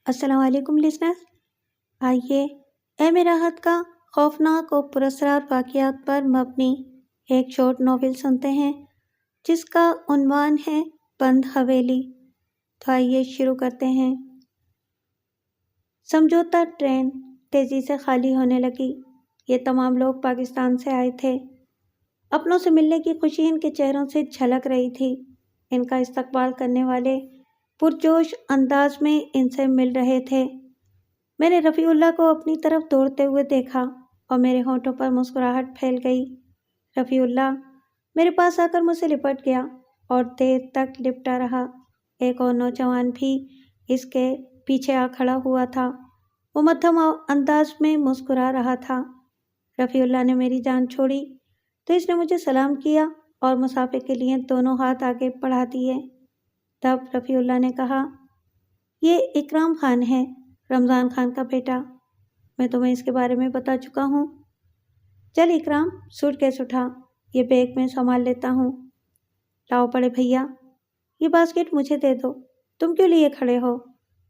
السلام علیکم لسنرز، آئیے ایم راحت کا خوفناک اور پراسرار واقعات پر مبنی ایک شارٹ ناول سنتے ہیں جس کا عنوان ہے بند حویلی۔ تو آئیے شروع کرتے ہیں۔ سمجھوتا ٹرین تیزی سے خالی ہونے لگی۔ یہ تمام لوگ پاکستان سے آئے تھے۔ اپنوں سے ملنے کی خوشی ان کے چہروں سے جھلک رہی تھی۔ ان کا استقبال کرنے والے پرجوش انداز میں ان سے مل رہے تھے۔ میں نے رفیع اللہ کو اپنی طرف دوڑتے ہوئے دیکھا اور میرے ہونٹوں پر مسکراہٹ پھیل گئی۔ رفیع اللہ میرے پاس آ کر مجھ سے لپٹ گیا اور دیر تک لپٹا رہا۔ ایک اور نوجوان بھی اس کے پیچھے آ کھڑا ہوا تھا۔ وہ مدھم انداز میں مسکرا رہا تھا۔ رفیع اللہ نے میری جان چھوڑی تو اس نے مجھے سلام کیا اور مسافے کے لیے دونوں ہاتھ آگے بڑھا دیے۔ تب رفیع اللہ نے کہا، یہ اکرام خان ہے، رمضان خان کا بیٹا۔ میں تمہیں اس کے بارے میں بتا چکا ہوں۔ چل اکرام، سوٹ کیس اٹھا، یہ بیگ میں سنبھال لیتا ہوں۔ لاؤ بڑے بھیا، یہ باسکٹ مجھے دے دو، تم کیوں لیے کھڑے ہو؟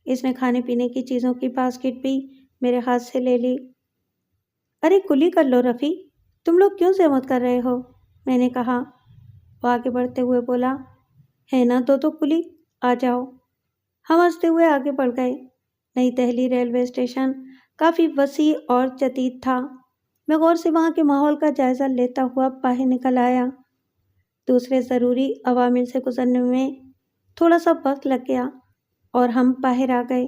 اس نے کھانے پینے کی چیزوں کی باسکٹ بھی میرے ہاتھ سے لے لی۔ ارے کلی کر لو رفیع، تم لوگ کیوں زحمت کر رہے ہو؟ میں نے کہا۔ وہ آگے بڑھتے ہوئے بولا، ہے نا دو کلی، آ جاؤ۔ ہم ہنستے ہوئے آگے بڑھ گئے۔ نئی دہلی ریلوے اسٹیشن کافی وسیع اور جدید تھا۔ میں غور سے وہاں کے ماحول کا جائزہ لیتا ہوا باہر نکل آیا۔ دوسرے ضروری عوامل سے گزرنے میں تھوڑا سا وقت لگ گیا اور ہم باہر آ گئے۔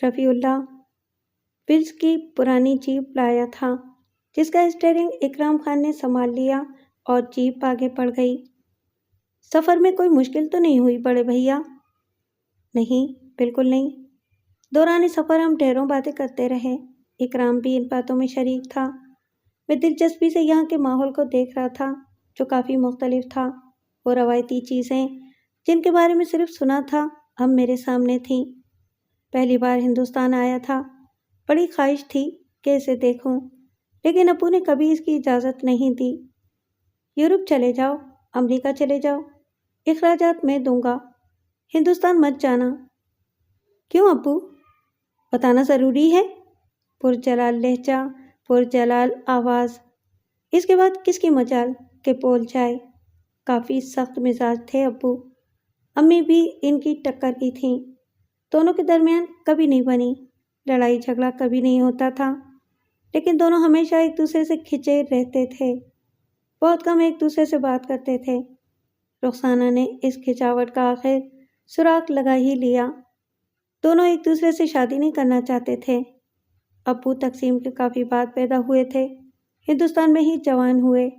رفیع اللہ ولز کی پرانی جیپ لایا تھا جس کا اسٹیئرنگ اکرام خان نے سنبھال لیا اور جیپ آگے بڑھ گئی۔ سفر میں کوئی مشکل تو نہیں ہوئی بڑے بھیا؟ نہیں، بالکل نہیں۔ دوران سفر ہم ڈھیروں باتیں کرتے رہے۔ اکرام بھی ان باتوں میں شریک تھا۔ میں دلچسپی سے یہاں کے ماحول کو دیکھ رہا تھا جو کافی مختلف تھا۔ وہ روایتی چیزیں جن کے بارے میں صرف سنا تھا اب میرے سامنے تھیں۔ پہلی بار ہندوستان آیا تھا، بڑی خواہش تھی کہ اسے دیکھوں، لیکن ابو نے کبھی اس کی اجازت نہیں دی۔ یورپ چلے جاؤ، امریکہ چلے جاؤ، اخراجات میں دوں گا، ہندوستان مت جانا۔ کیوں ابو؟ بتانا ضروری ہے؟ پرجلال لہجہ، پرجلال آواز۔ اس کے بعد کس کی مجال کہ بول جائے۔ کافی سخت مزاج تھے ابو۔ امی بھی ان کی ٹکر کی تھیں۔ دونوں کے درمیان کبھی نہیں بنی، لڑائی جھگڑا کبھی نہیں ہوتا تھا، لیکن دونوں ہمیشہ ایک دوسرے سے کھنچے رہتے تھے۔ بہت کم ایک دوسرے سے بات کرتے تھے۔ رخسانہ نے اس کھنچاوٹ کا آخر سراغ لگا ہی لیا۔ دونوں ایک دوسرے سے شادی نہیں کرنا چاہتے تھے۔ ابو تقسیم کے کافی بعد پیدا ہوئے تھے، ہندوستان میں ہی جوان ہوئے۔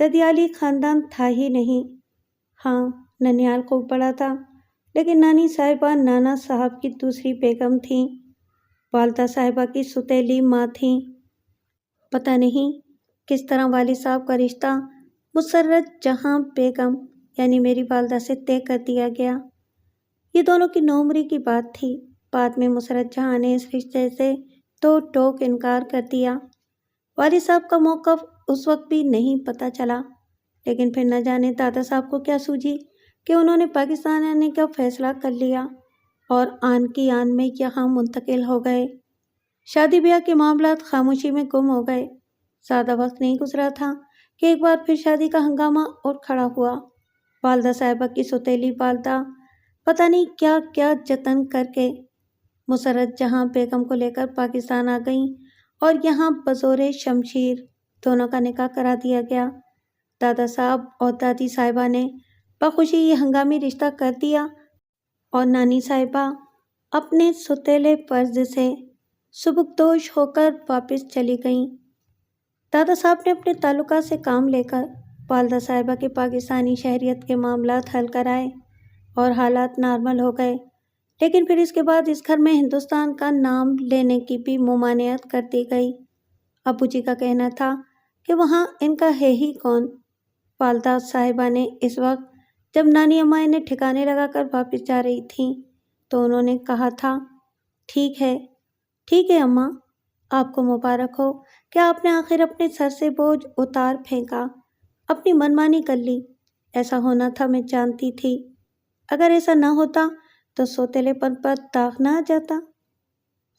ددیالی خاندان تھا ہی نہیں۔ ہاں، ننیال خوب بڑا تھا، لیکن نانی صاحبہ نانا صاحب کی دوسری بیگم تھیں۔ والدہ صاحبہ کی سوتیلی ماں تھیں۔ پتہ نہیں کس طرح والد صاحب کا رشتہ مسرت جہاں بیگم یعنی میری والدہ سے طے کر دیا گیا۔ یہ دونوں کی نوعمری کی بات تھی۔ بعد میں مسرت جہاں نے اس رشتے سے تو ٹوک انکار کر دیا۔ والد صاحب کا موقف اس وقت بھی نہیں پتہ چلا، لیکن پھر نہ جانے دادا صاحب کو کیا سوجھی کہ انہوں نے پاکستان آنے کا فیصلہ کر لیا اور آن کی آن میں یہاں منتقل ہو گئے۔ شادی بیاہ کے معاملات خاموشی میں گم ہو گئے۔ زیادہ وقت نہیں گزرا تھا کہ ایک بار پھر شادی کا ہنگامہ اٹھ کھڑا ہوا۔ والدہ صاحبہ کی سوتیلی والدہ پتہ نہیں کیا کیا جتن کر کے مسرت جہاں بیگم کو لے کر پاکستان آ گئیں اور یہاں بزور شمشیر دونوں کا نکاح کرا دیا گیا۔ دادا صاحب اور دادی صاحبہ نے بخوشی یہ ہنگامی رشتہ کر دیا اور نانی صاحبہ اپنے ستیلے فرض سے سبکدوش ہو کر واپس چلی گئیں۔ دادا صاحب نے اپنے تعلقات سے کام لے کر والدہ صاحبہ کے پاکستانی شہریت کے معاملات حل کرائے اور حالات نارمل ہو گئے، لیکن پھر اس کے بعد اس گھر میں ہندوستان کا نام لینے کی بھی ممانعت کر دی گئی۔ ابو جی کا کہنا تھا کہ وہاں ان کا ہے ہی کون۔ والدہ صاحبہ نے اس وقت جب نانی اماں انہیں ٹھکانے لگا کر واپس جا رہی تھیں تو انہوں نے کہا تھا، ٹھیک ہے اماں، آپ کو مبارک ہو کہ آپ نے آخر اپنے سر سے بوجھ اتار پھینکا، اپنی منمانی کر لی۔ ایسا ہونا تھا، میں جانتی تھی۔ اگر ایسا نہ ہوتا تو سوتیلے پن پر داغ نہ آ جاتا؟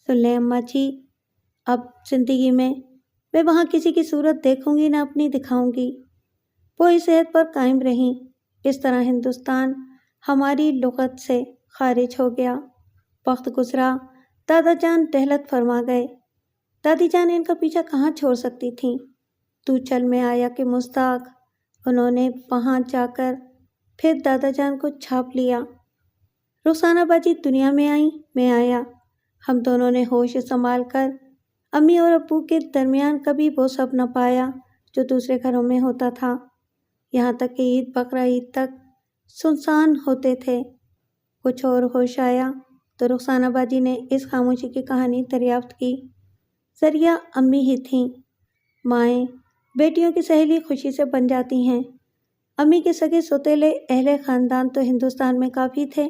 سن لیں اماں جی، اب زندگی میں وہاں کسی کی صورت دیکھوں گی نہ اپنی دکھاؤں گی۔ وہی صحت پر قائم رہیں۔ اس طرح ہندوستان ہماری لغت سے خارج ہو گیا۔ وقت گزرا، دادا جان دہلت فرما گئے۔ دادی جان ان کا پیچھا کہاں چھوڑ سکتی تھیں؟ تو چل میں آیا کہ مستاق، انہوں نے وہاں جا کر پھر دادا جان کو چھاپ لیا۔ رخسانہ باجی دنیا میں آئیں، میں آیا۔ ہم دونوں نے ہوش سنبھال کر امی اور ابو کے درمیان کبھی وہ سب نہ پایا جو دوسرے گھروں میں ہوتا تھا۔ یہاں تک کہ عید بقرعید تک سنسان ہوتے تھے۔ کچھ اور ہوش آیا تو رخسانہ باجی نے اس خاموشی کی کہانی دریافت کی۔ ذریعہ امی ہی تھیں۔ مائیں بیٹیوں کی سہیلی خوشی سے بن جاتی ہیں۔ امی کے سگے سوتیلے اہل خاندان تو ہندوستان میں کافی تھے۔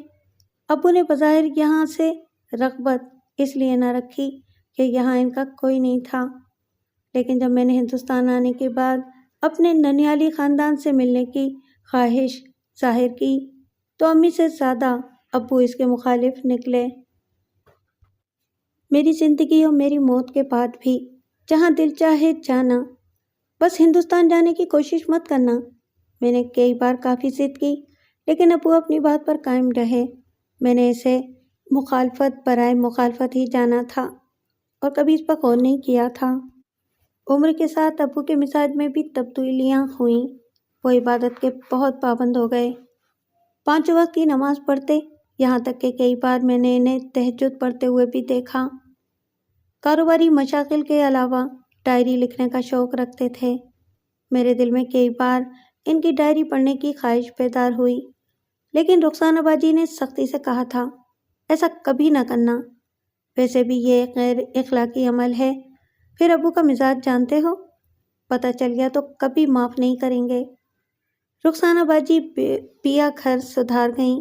ابو نے بظاہر یہاں سے رغبت اس لیے نہ رکھی کہ یہاں ان کا کوئی نہیں تھا، لیکن جب میں نے ہندوستان آنے کے بعد اپنے ننیالی خاندان سے ملنے کی خواہش ظاہر کی تو امی سے زیادہ ابو اس کے مخالف نکلے۔ میری زندگی اور میری موت کے بعد بھی جہاں دل چاہے جانا، بس ہندوستان جانے کی کوشش مت کرنا۔ میں نے کئی بار کافی ضد کی، لیکن ابو اپنی بات پر قائم رہے۔ میں نے اسے مخالفت برائے مخالفت ہی جانا تھا اور کبھی اس پر غور نہیں کیا تھا۔ عمر کے ساتھ ابو کے مزاج میں بھی تبدیلیاں ہوئیں۔ وہ عبادت کے بہت پابند ہو گئے۔ 5 وقت کی نماز پڑھتے، یہاں تک کہ کئی بار میں نے انہیں تہجد پڑھتے ہوئے بھی دیکھا۔ کاروباری مشاغل کے علاوہ ڈائری لکھنے کا شوق رکھتے تھے۔ میرے دل میں کئی بار ان کی ڈائری پڑھنے کی خواہش بیدار ہوئی، لیکن رخسانہ باجی نے سختی سے کہا تھا، ایسا کبھی نہ کرنا، ویسے بھی یہ غیر اخلاقی عمل ہے۔ پھر ابو کا مزاج جانتے ہو، پتہ چل گیا تو کبھی معاف نہیں کریں گے۔ رخسانہ باجی پیا گھر سدھار گئیں،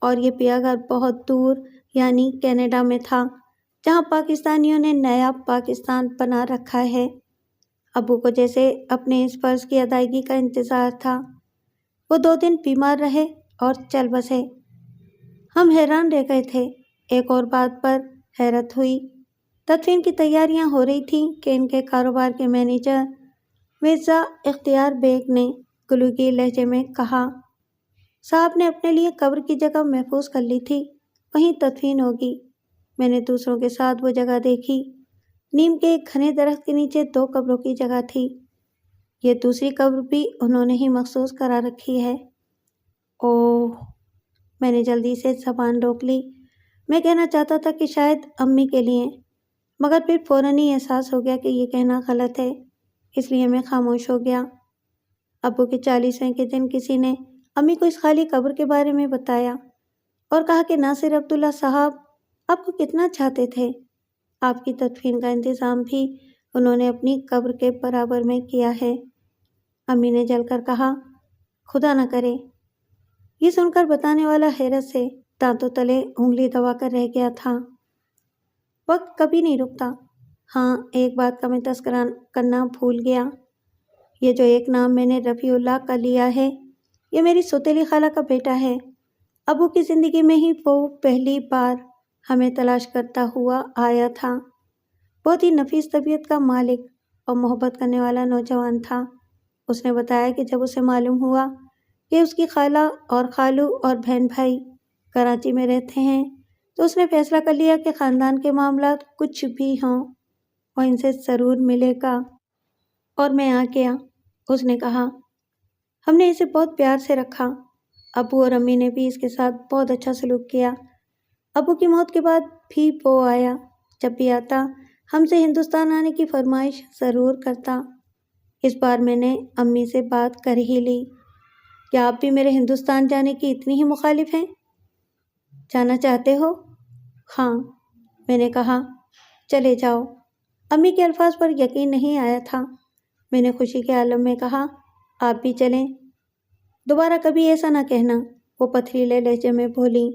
اور یہ پیا گھر بہت دور یعنی کینیڈا میں تھا، جہاں پاکستانیوں نے نیا پاکستان بنا رکھا ہے۔ ابو کو جیسے اپنے اس فرض کی ادائیگی کا انتظار تھا۔ وہ 2 دن بیمار رہے اور چل بسے۔ ہم حیران رہ گئے تھے۔ ایک اور بات پر حیرت ہوئی۔ تدفین کی تیاریاں ہو رہی تھیں کہ ان کے کاروبار کے مینیجر مرزا اختیار بیگ نے گلوگیر لہجے میں کہا، صاحب نے اپنے لیے قبر کی جگہ محفوظ کر لی تھی، وہیں تدفین ہوگی۔ میں نے دوسروں کے ساتھ وہ جگہ دیکھی۔ نیم کے ایک گھنے درخت کے نیچے 2 قبروں کی جگہ تھی۔ یہ دوسری قبر بھی انہوں نے ہی مخصوص کرا رکھی ہے۔ اوہ! میں نے جلدی سے زبان روک لی۔ میں کہنا چاہتا تھا کہ شاید امی کے لیے، مگر پھر فوراً ہی احساس ہو گیا کہ یہ کہنا غلط ہے، اس لیے میں خاموش ہو گیا۔ ابو کے 40ویں کے دن کسی نے امی کو اس خالی قبر کے بارے میں بتایا اور کہا کہ ناصر عبداللہ صاحب آپ کو کتنا چاہتے تھے۔ آپ کی تدفین کا انتظام بھی انہوں نے اپنی قبر کے برابر میں کیا ہے۔ امی نے جل کر کہا، خدا نہ کرے۔ یہ سن کر بتانے والا حیرت سے دانتوں تلے انگلی دبا کر رہ گیا تھا۔ وقت کبھی نہیں رکتا۔ ہاں، ایک بات کا میں تذکرہ کرنا بھول گیا۔ یہ جو ایک نام میں نے رفیع اللہ کا لیا ہے، یہ میری سوتیلی خالہ کا بیٹا ہے۔ ابو کی زندگی میں ہی وہ پہلی بار ہمیں تلاش کرتا ہوا آیا تھا۔ بہت ہی نفیس طبیعت کا مالک اور محبت کرنے والا نوجوان تھا۔ اس نے بتایا کہ جب اسے معلوم ہوا کہ اس کی خالہ اور خالو اور بہن بھائی کراچی میں رہتے ہیں تو اس نے فیصلہ کر لیا کہ خاندان کے معاملات کچھ بھی ہوں وہ ان سے ضرور ملے گا، اور میں آ گیا۔ اس نے کہا، ہم نے اسے بہت پیار سے رکھا۔ ابو اور امی نے بھی اس کے ساتھ بہت اچھا سلوک کیا۔ ابو کی موت کے بعد بھی وہ آیا، جب بھی آتا ہم سے ہندوستان آنے کی فرمائش ضرور کرتا۔ اس بار میں نے امی سے بات کر ہی لی، کیا آپ بھی میرے ہندوستان جانے کی اتنی ہی مخالف ہیں؟ جانا چاہتے ہو؟ ہاں، میں نے کہا، چلے جاؤ۔ امی کے الفاظ پر یقین نہیں آیا تھا۔ میں نے خوشی کے عالم میں کہا، آپ بھی چلیں۔ دوبارہ کبھی ایسا نہ کہنا، وہ پتھریلے لہجے میں بولی۔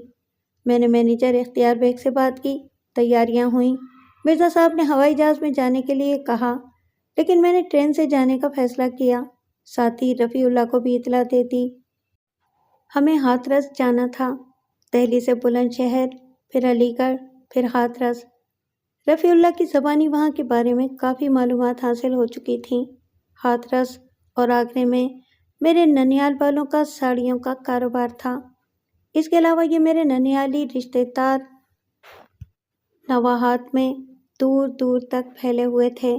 میں نے مینیجر اختیار بیگ سے بات کی، تیاریاں ہوئیں۔ مرزا صاحب نے ہوائی جہاز میں جانے کے لیے کہا، لیکن میں نے ٹرین سے جانے کا فیصلہ کیا، ساتھ ہی رفیع اللہ کو بھی اطلاع دے دی۔ ہمیں ہاتھرس جانا تھا۔ دہلی سے بلند شہر، پھر علی گڑھ، پھر ہاتھرس۔ رفیع اللہ کی زبانی وہاں کے بارے میں کافی معلومات حاصل ہو چکی تھیں۔ ہاتھرس اور آگرے میں میرے ننیال والوں کا ساڑیوں کا کاروبار تھا۔ اس کے علاوہ یہ میرے ننیالی رشتے دار نواحات میں دور دور تک پھیلے ہوئے تھے۔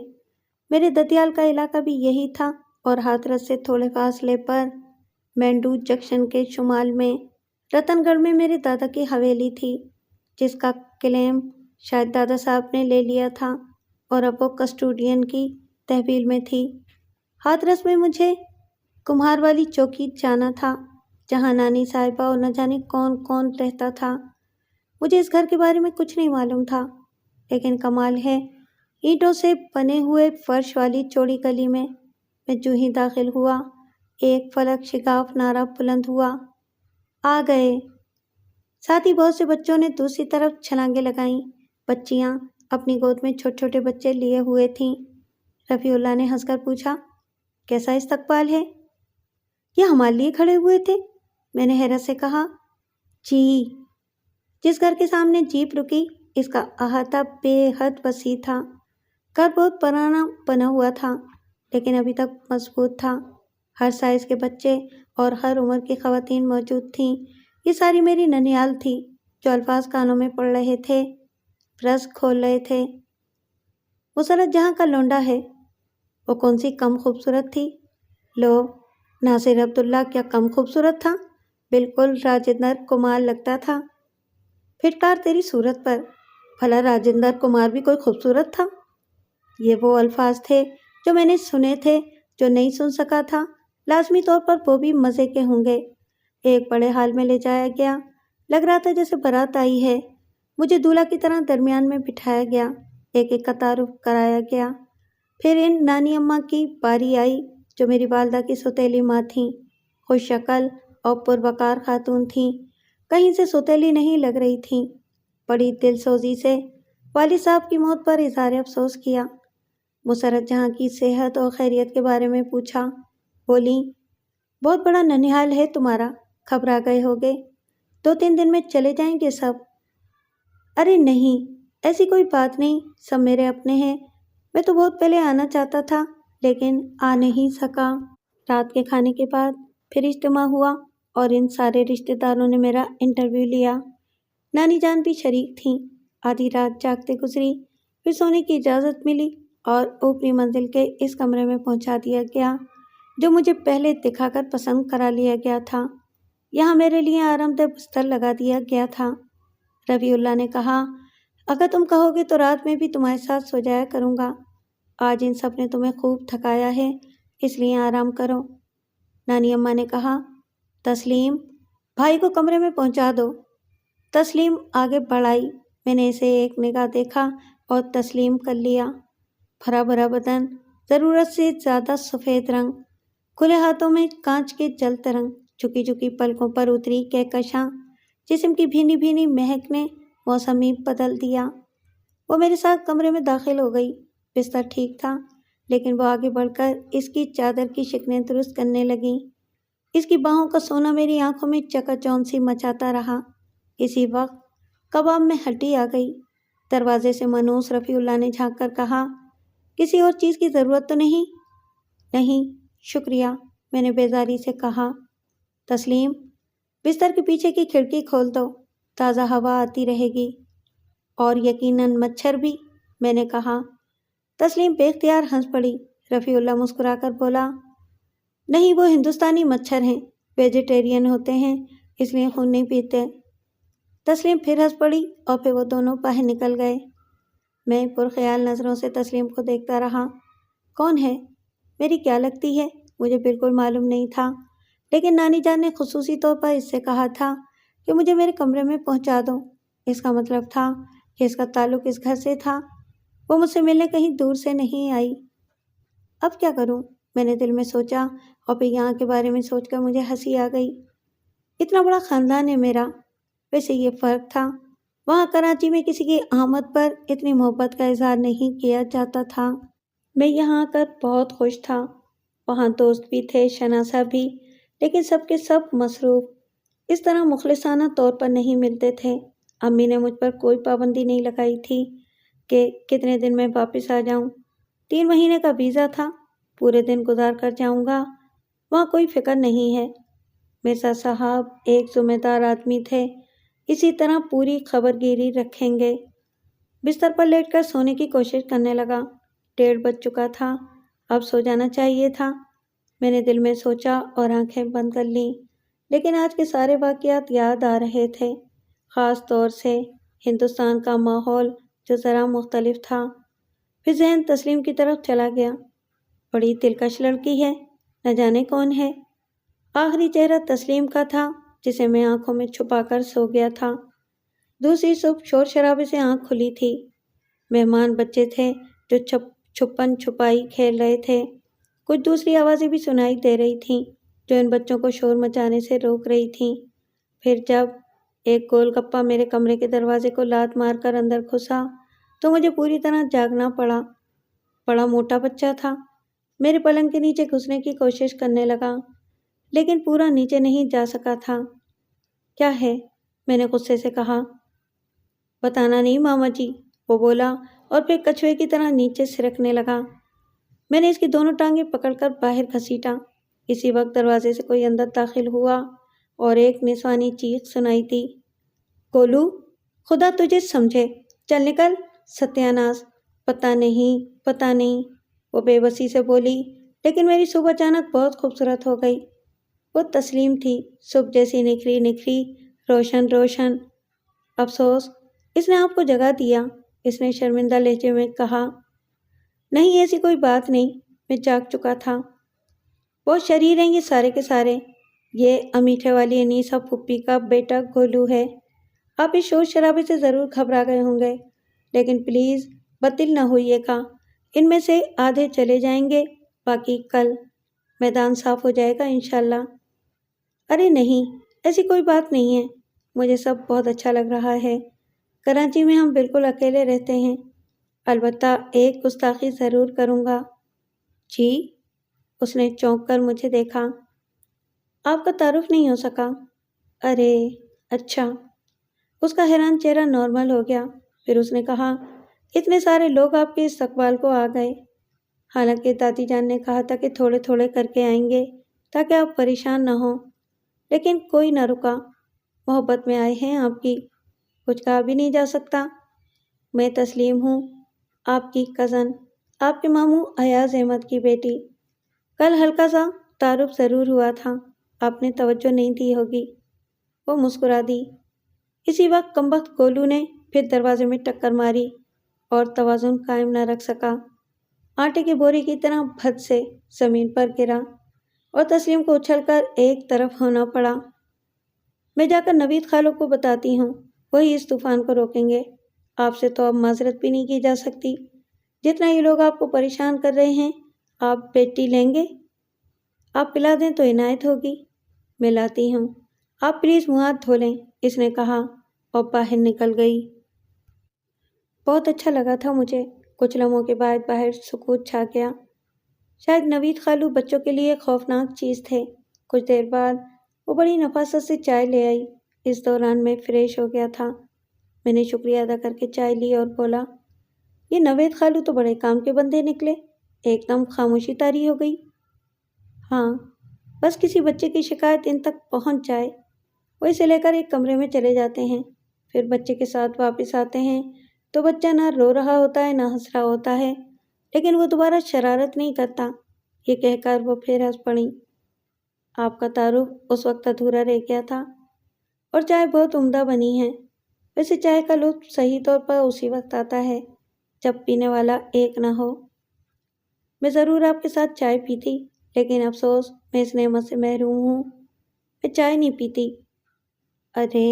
میرے ددیال کا علاقہ بھی یہی تھا اور ہاتھرس سے تھوڑے فاصلے پر مینڈو جنکشن کے شمال میں رتن گڑھ میں میرے دادا کی حویلی تھی، جس کا کلیم شاید دادا صاحب نے لے لیا تھا اور اب وہ کسٹوڈین کی تحویل میں تھی۔ ہاتھرس میں مجھے کمہار والی چوکی جانا تھا، جہاں نانی صاحبہ اور نہ جانے کون کون رہتا تھا۔ مجھے اس گھر کے بارے میں کچھ نہیں معلوم تھا، لیکن کمال ہے، اینٹوں سے بنے ہوئے فرش والی چوڑی گلی میں جو ہی داخل ہوا، ایک فلک شگاف نعرہ بلند ہوا، آ گئے۔ ساتھ ہی بہت سے بچوں نے دوسری طرف چھلانگیں لگائیں۔ بچیاں اپنی گود میں چھوٹے چھوٹے بچے لیے ہوئے تھیں۔ رفیع اللہ نے ہنس کر پوچھا، کیسا استقبال ہے؟ یہ ہمارے لیے کھڑے ہوئے تھے؟ میں نے حیرت سے کہا۔ جی۔ جس گھر کے سامنے جیپ رکی، اس کا احاطہ بے حد وسیع تھا۔ گھر بہت پرانا بنا ہوا تھا، لیکن ابھی تک مضبوط تھا۔ ہر سائز کے بچے اور ہر عمر کی خواتین موجود تھیں۔ یہ ساری میری ننیال تھی، جو الفاظ کانوں میں پڑ رہے تھے، رس کھول رہے تھے۔ مسرت جہاں کا لونڈا ہے، وہ کون سی کم خوبصورت تھی؟ لو، ناصر عبداللہ کیا کم خوبصورت تھا؟ بالکل راجندر کمار لگتا تھا۔ پھٹکار تیری صورت پر، بھلا راجندر کمار بھی کوئی خوبصورت تھا؟ یہ وہ الفاظ تھے جو میں نے سنے تھے، جو نہیں سن سکا تھا۔ لازمی طور پر وہ بھی مزے کے ہوں گے۔ ایک بڑے ہال میں لے جایا گیا، لگ رہا تھا جیسے بارات آئی ہے۔ مجھے دولہا کی طرح درمیان میں بٹھایا گیا، ایک ایک کا تعارف کرایا گیا۔ پھر ان نانی اماں کی باری آئی، جو میری والدہ کی سوتیلی ماں تھیں۔ خوش شکل اور پروقار خاتون تھیں، کہیں سے سوتیلی نہیں لگ رہی تھیں۔ بڑی دل سوزی سے والد صاحب کی موت پر اظہار افسوس کیا۔ مسرت جہاں کی صحت اور خیریت کے بارے میں پوچھا۔ بولی، بہت بڑا ننیال ہے تمہارا، گھبرا گئے ہوگے، 2-3 دن میں چلے جائیں گے سب؟ ارے نہیں، ایسی کوئی بات نہیں، سب میرے اپنے ہیں۔ میں تو بہت پہلے آنا چاہتا تھا، لیکن آ نہیں سکا۔ رات کے کھانے کے بعد پھر اجتماع ہوا اور ان سارے رشتہ داروں نے میرا انٹرویو لیا۔ نانی جان بھی شریک تھیں۔ آدھی رات جاگتے گزری، پھر سونے کی اجازت ملی اور اوپری منزل کے اس کمرے میں پہنچا دیا گیا جو مجھے پہلے دکھا کر پسند کرا لیا گیا تھا۔ یہاں میرے لیے آرام دہ بستر لگا دیا گیا تھا۔ رفیع اللہ نے کہا، اگر تم کہو گے تو رات میں بھی تمہارے ساتھ سو جایا کروں گا۔ آج ان سب نے تمہیں خوب تھکایا ہے، اس لیے آرام کرو۔ نانی اماں نے کہا، تسلیم، بھائی کو کمرے میں پہنچا دو۔ تسلیم آگے بڑھ آئی۔ میں نے اسے ایک نگاہ دیکھا اور تسلیم کر لیا۔ بھرا بھرا بدن، ضرورت سے زیادہ سفید رنگ، کھلے ہاتھوں میں کانچ کے جلتے رنگ، جھکی جھکی پلکوں پر اتری کہکشاں، جسم کی بھینی بھینی مہک نے موسم ہی بدل دیا۔ وہ میرے ساتھ کمرے میں داخل ہو گئی۔ بستر ٹھیک تھا، لیکن وہ آگے بڑھ کر اس کی چادر کی شکنیں درست کرنے لگیں۔ اس کی باہوں کا سونا میری آنکھوں میں چکا چوند سی مچاتا رہا۔ اسی وقت کباب میں ہڈی آ گئی۔ دروازے سے مانوس رفیع اللہ نے جھانک کر کہا، کسی اور چیز کی ضرورت تو نہیں؟ نہیں، شکریہ، میں نے بیزاری سے کہا۔ تسلیم، بستر کے پیچھے کی کھڑکی کھول دو، تازہ ہوا آتی رہے گی۔ اور یقیناً مچھر بھی، میں نے کہا۔ تسلیم بے اختیار ہنس پڑی۔ رفیع اللہ مسکرا کر بولا، نہیں، وہ ہندوستانی مچھر ہیں، ویجیٹیرین ہوتے ہیں، اس لیے خون نہیں پیتے۔ تسلیم پھر ہنس پڑی اور پھر وہ دونوں باہر نکل گئے۔ میں پرخیال نظروں سے تسلیم کو دیکھتا رہا۔ کون ہے؟ میری کیا لگتی ہے؟ مجھے بالکل معلوم نہیں تھا، لیکن نانی جان نے خصوصی طور پر اس سے کہا تھا کہ مجھے میرے کمرے میں پہنچا دو۔ اس کا مطلب تھا کہ اس کا تعلق اس گھر سے تھا۔ وہ مجھ سے ملنے کہیں دور سے نہیں آئی۔ اب کیا کروں؟ میں نے دل میں سوچا اور پھر یہاں کے بارے میں سوچ کر مجھے ہنسی آ گئی۔ اتنا بڑا خاندان ہے میرا۔ ویسے یہ فرق تھا، وہاں کراچی میں کسی کی آمد پر اتنی محبت کا اظہار نہیں کیا جاتا تھا۔ میں یہاں آ کر بہت خوش تھا۔ وہاں دوست بھی تھے، شناسہ بھی، لیکن سب کے سب مصروف۔ اس طرح مخلصانہ طور پر نہیں ملتے تھے۔ امی نے مجھ پر کوئی پابندی نہیں لگائی تھی کہ کتنے دن میں واپس آ جاؤں۔ 3 مہینے کا ویزا تھا، پورے دن گزار کر جاؤں گا، وہاں کوئی فکر نہیں ہے۔ مرزا صاحب ایک ذمہ دار آدمی تھے، اسی طرح پوری خبر گیری رکھیں گے۔ بستر پر لیٹ کر سونے کی کوشش کرنے لگا۔ 1:30 بج چکا تھا، اب سو جانا چاہیے تھا۔ میں نے دل میں سوچا اور آنکھیں بند کر لیں، لیکن آج کے سارے واقعات یاد آ رہے تھے، خاص طور سے ہندوستان کا ماحول جو ذرا مختلف تھا۔ پھر ذہن تسلیم کی طرف چلا گیا۔ بڑی دلکش لڑکی ہے، نہ جانے کون ہے۔ آخری چہرہ تسلیم کا تھا جسے میں آنکھوں میں چھپا کر سو گیا تھا۔ دوسری صبح شور شرابے سے آنکھ کھلی تھی۔ مہمان بچے تھے جو چھپن چھپائی کھیل رہے تھے۔ کچھ دوسری آوازیں بھی سنائی دے رہی تھیں جو ان بچوں کو شور مچانے سے روک رہی تھیں۔ پھر جب ایک گول گپا میرے کمرے کے دروازے کو لات مار کر اندر گھسا تو مجھے پوری طرح جاگنا پڑا۔ بڑا موٹا بچہ تھا، میرے پلنگ کے نیچے گھسنے کی کوشش کرنے لگا، لیکن پورا نیچے نہیں جا سکا تھا۔ کیا ہے؟ میں نے غصے سے کہا۔ بتانا نہیں ماما جی، وہ بولا اور پھر کچھوے کی طرح نیچے سرکنے لگا۔ میں نے اس کی دونوں ٹانگیں پکڑ کر باہر گھسیٹا۔ اسی وقت دروازے سے کوئی اندر داخل ہوا اور ایک نسوانی چیخ سنائی دی، گولو، خدا تجھے سمجھے، چل نکل، ستیہ ناس، پتہ نہیں، وہ بے بسی سے بولی۔ لیکن میری صبح اچانک بہت خوبصورت ہو گئی۔ وہ تسلیم تھی، صبح جیسی نکھری روشن۔ افسوس، اس نے آپ کو جگا دیا، اس نے شرمندہ لہجے میں کہا۔ نہیں، ایسی کوئی بات نہیں، میں جاگ چکا تھا۔ بہت شریر ہیں یہ سارے کے سارے۔ یہ امیٹھے والی انیسا پھپھی کا بیٹا گولو ہے۔ آپ اس شور شرابے سے ضرور گھبرا گئے ہوں گے، لیکن پلیز بددل نہ ہوئیے گا۔ ان میں سے آدھے چلے جائیں گے، باقی کل۔ میدان صاف ہو جائے گا انشاءاللہ۔ ارے نہیں، ایسی کوئی بات نہیں ہے، مجھے سب بہت اچھا لگ رہا ہے۔ کراچی میں ہم بالکل اکیلے رہتے ہیں، البتہ ایک گستاخی ضرور کروں گا۔ جی؟ اس نے چونک کر مجھے دیکھا۔ آپ کا تعارف نہیں ہو سکا۔ ارے اچھا۔ اس کا حیران چہرہ نارمل ہو گیا۔ پھر اس نے کہا، اتنے سارے لوگ آپ کے استقبال کو آ گئے۔ حالانکہ دادی جان نے کہا تھا کہ تھوڑے تھوڑے کر کے آئیں گے تاکہ آپ پریشان نہ ہوں، لیکن کوئی نہ رکا۔ محبت میں آئے ہیں آپ کی، کچھ کہا بھی نہیں جا سکتا۔ میں تسلیم ہوں، آپ کی کزن، آپ کے ماموں ایاز احمد کی بیٹی۔ کل ہلکا سا تعارف ضرور ہوا تھا، آپ نے توجہ نہیں دی ہوگی۔ وہ مسکرا دی۔ اسی وقت کمبخت گولو نے پھر دروازے میں ٹکر ماری اور توازن قائم نہ رکھ سکا، آٹے کے بورے کی طرح بھت سے زمین پر گرا اور تسلیم کو اچھل کر ایک طرف ہونا پڑا۔ میں جا کر نوید خالوں کو بتاتی ہوں، وہی اس طوفان کو روکیں گے۔ آپ سے تو اب معذرت بھی نہیں کی جا سکتی، جتنا یہ لوگ آپ کو پریشان کر رہے ہیں۔ آپ بیٹی لیں گے؟ آپ پلا دیں تو عنایت ہوگی۔ میں لاتی ہوں، آپ پلیز منہ ہاتھ دھو لیں، اس نے کہا اور باہر نکل گئی۔ بہت اچھا لگا تھا مجھے۔ کچھ لمحوں کے بعد باہر سکوت چھا گیا۔ شاید نوید خالو بچوں کے لیے خوفناک چیز تھے۔ کچھ دیر بعد وہ بڑی نفاست سے چائے لے آئی۔ اس دوران میں فریش ہو گیا تھا۔ میں نے شکریہ ادا کر کے چائے لی اور بولا، یہ نوید خالو تو بڑے کام کے بندے نکلے۔ ایک دم خاموشی طاری ہو گئی۔ ہاں، بس کسی بچے کی شکایت ان تک پہنچ جائے، وہ اسے لے کر ایک کمرے میں چلے جاتے ہیں، پھر بچے کے ساتھ واپس آتے ہیں تو بچہ نہ رو رہا ہوتا ہے نہ ہنس رہا ہوتا ہے، لیکن وہ دوبارہ شرارت نہیں کرتا۔ یہ کہہ کر وہ پھر ہنس پڑیں۔ آپ کا تعارف اس وقت ادھورا رہ گیا تھا، اور چائے بہت عمدہ بنی ہے۔ ویسے چائے کا لطف صحیح طور پر اسی وقت آتا ہے جب پینے والا ایک نہ ہو۔ میں ضرور آپ کے ساتھ چائے پیتی، لیکن افسوس میں اس نعمت سے محروم ہوں۔ میں چائے نہیں پیتی۔ ارے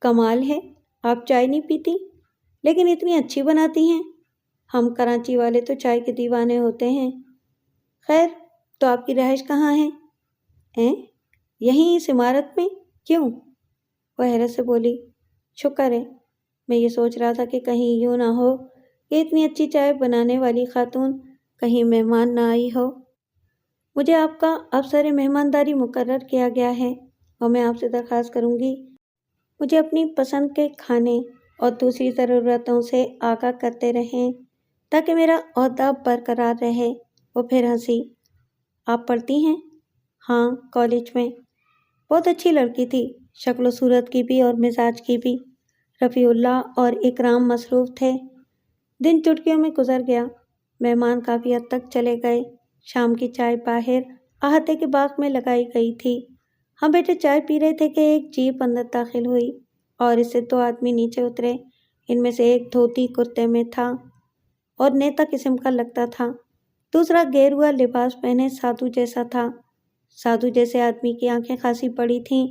کمال ہے، آپ چائے نہیں پیتی لیکن اتنی اچھی بناتی ہیں۔ ہم کراچی والے تو چائے کے دیوانے ہوتے ہیں۔ خیر، تو آپ کی رہائش کہاں ہے؟ یہیں اس عمارت میں؟ کیوں؟ وہ حیرت سے بولی، شکر ہے، میں یہ سوچ رہا تھا کہ کہیں یوں نہ ہو کہ اتنی اچھی چائے بنانے والی خاتون کہیں مہمان نہ آئی ہو۔ مجھے آپ کا افسر مہمانداری مقرر کیا گیا ہے۔ اور میں آپ سے درخواست کروں گی مجھے اپنی پسند کے کھانے اور دوسری ضرورتوں سے آگاہ کرتے رہیں تاکہ میرا عہدہ برقرار رہے۔ وہ پھر ہنسی۔ آپ پڑھتی ہیں؟ ہاں، کالج میں۔ بہت اچھی لڑکی تھی، شکل و صورت کی بھی اور مزاج کی بھی۔ رفیع اللہ اور اکرام مصروف تھے۔ دن چٹکیوں میں گزر گیا۔ مہمان کافی حد تک چلے گئے۔ شام کی چائے باہر احاطے کے باغ میں لگائی گئی تھی۔ ہم بیٹے چائے پی رہے تھے کہ ایک جیپ اندر داخل ہوئی اور اس سے 2 آدمی نیچے اترے۔ ان میں سے ایک دھوتی کرتے میں تھا اور نیتا قسم کا لگتا تھا، دوسرا گیروا لباس پہنے سادھو جیسا تھا۔ سادھو جیسے آدمی کی آنکھیں خاصی بڑی تھیں،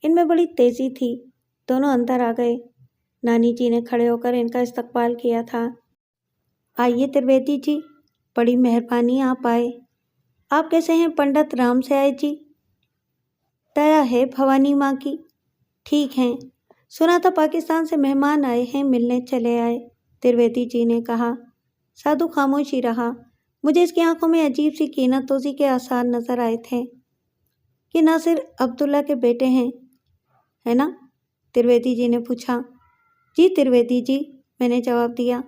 ان میں بڑی تیزی تھی۔ دونوں اندر آ گئے۔ نانی جی نے کھڑے ہو کر ان کا استقبال کیا تھا۔ آئیے ترویدی جی، بڑی مہربانی آپ آئے۔ آپ کیسے ہیں پنڈت رام سے آئے جی؟ دیا ہے بھوانی ماں کی، ٹھیک ہیں۔ سنا تھا پاکستان سے مہمان آئے ہیں، ملنے چلے آئے، ترویدی جی نے کہا۔ سادھو خاموش ہی رہا۔ مجھے اس کی آنکھوں میں عجیب سی کینہ توزی کے آثار نظر آئے تھے۔ یہ ناصر عبداللہ کے بیٹے ہیں، ہے نا؟ ترویدی جی نے پوچھا۔ جی ترویدی جی، میں نے جواب دیا۔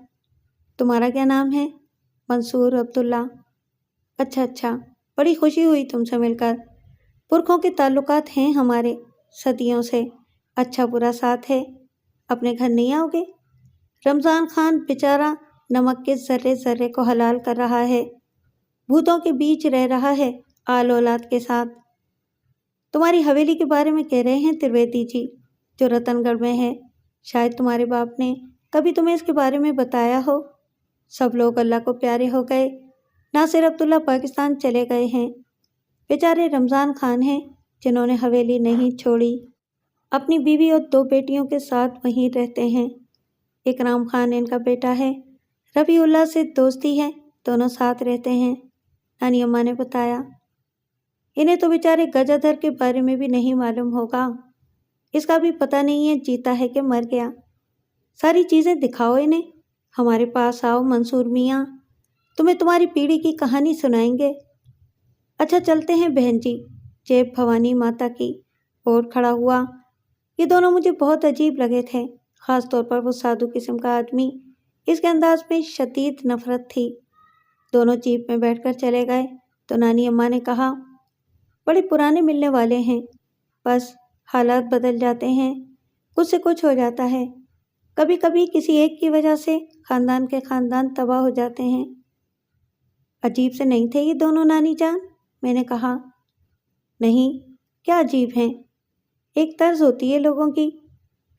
تمہارا کیا نام ہے؟ منصور عبداللہ۔ اچھا، بڑی خوشی ہوئی تم سے مل کر۔ پرکھوں کے تعلقات ہیں ہمارے، صدیوں سے، اچھا برا ساتھ ہے۔ اپنے گھر نہیں آؤ گے؟ رمضان خان بیچارہ نمک کے ذرے ذرے کو حلال کر رہا ہے، بھوتوں کے بیچ رہ رہا ہے، آل اولاد کے ساتھ۔ تمہاری حویلی کے بارے میں کہہ رہے ہیں ترویدی جی، جو رتن گڑھ میں ہے۔ شاید تمہارے باپ نے کبھی تمہیں اس کے بارے میں بتایا ہو۔ سب لوگ اللہ کو پیارے ہو گئے۔ ناصر عبداللہ پاکستان چلے گئے ہیں۔ بیچارے رمضان خان ہیں جنہوں نے حویلی نہیں چھوڑی، اپنی بیوی اور 2 بیٹیوں کے ساتھ وہیں رہتے ہیں۔ اکرام خان ان کا بیٹا ہے، رفیع اللہ سے دوستی ہے، دونوں ساتھ رہتے ہیں، نانی اماں نے بتایا۔ انہیں تو بیچارے گجادھر کے بارے میں بھی نہیں معلوم ہوگا، اس کا بھی پتہ نہیں ہے جیتا ہے کہ مر گیا۔ ساری چیزیں دکھاؤ انہیں، ہمارے پاس آؤ منصور میاں، تمہیں تمہاری پیڑھی کی کہانی سنائیں گے۔ اچھا چلتے ہیں بہن جی، جے بھوانی ماتا کی اور کھڑا ہوا۔ یہ دونوں مجھے بہت عجیب لگے تھے، خاص طور پر وہ سادھو قسم کا آدمی، اس کے انداز میں شدید نفرت تھی۔ دونوں جیپ میں بیٹھ کر چلے گئے تو نانی اماں نے کہا، بڑے پرانے ملنے والے ہیں، بس حالات بدل جاتے ہیں، کچھ سے کچھ ہو جاتا ہے، کبھی کبھی کسی ایک کی وجہ سے خاندان کے خاندان تباہ ہو جاتے ہیں۔ عجیب سے نہیں تھے یہ دونوں نانی جان؟ میں نے کہا۔ نہیں، کیا عجیب ہیں؟ ایک طرز ہوتی ہے لوگوں کی۔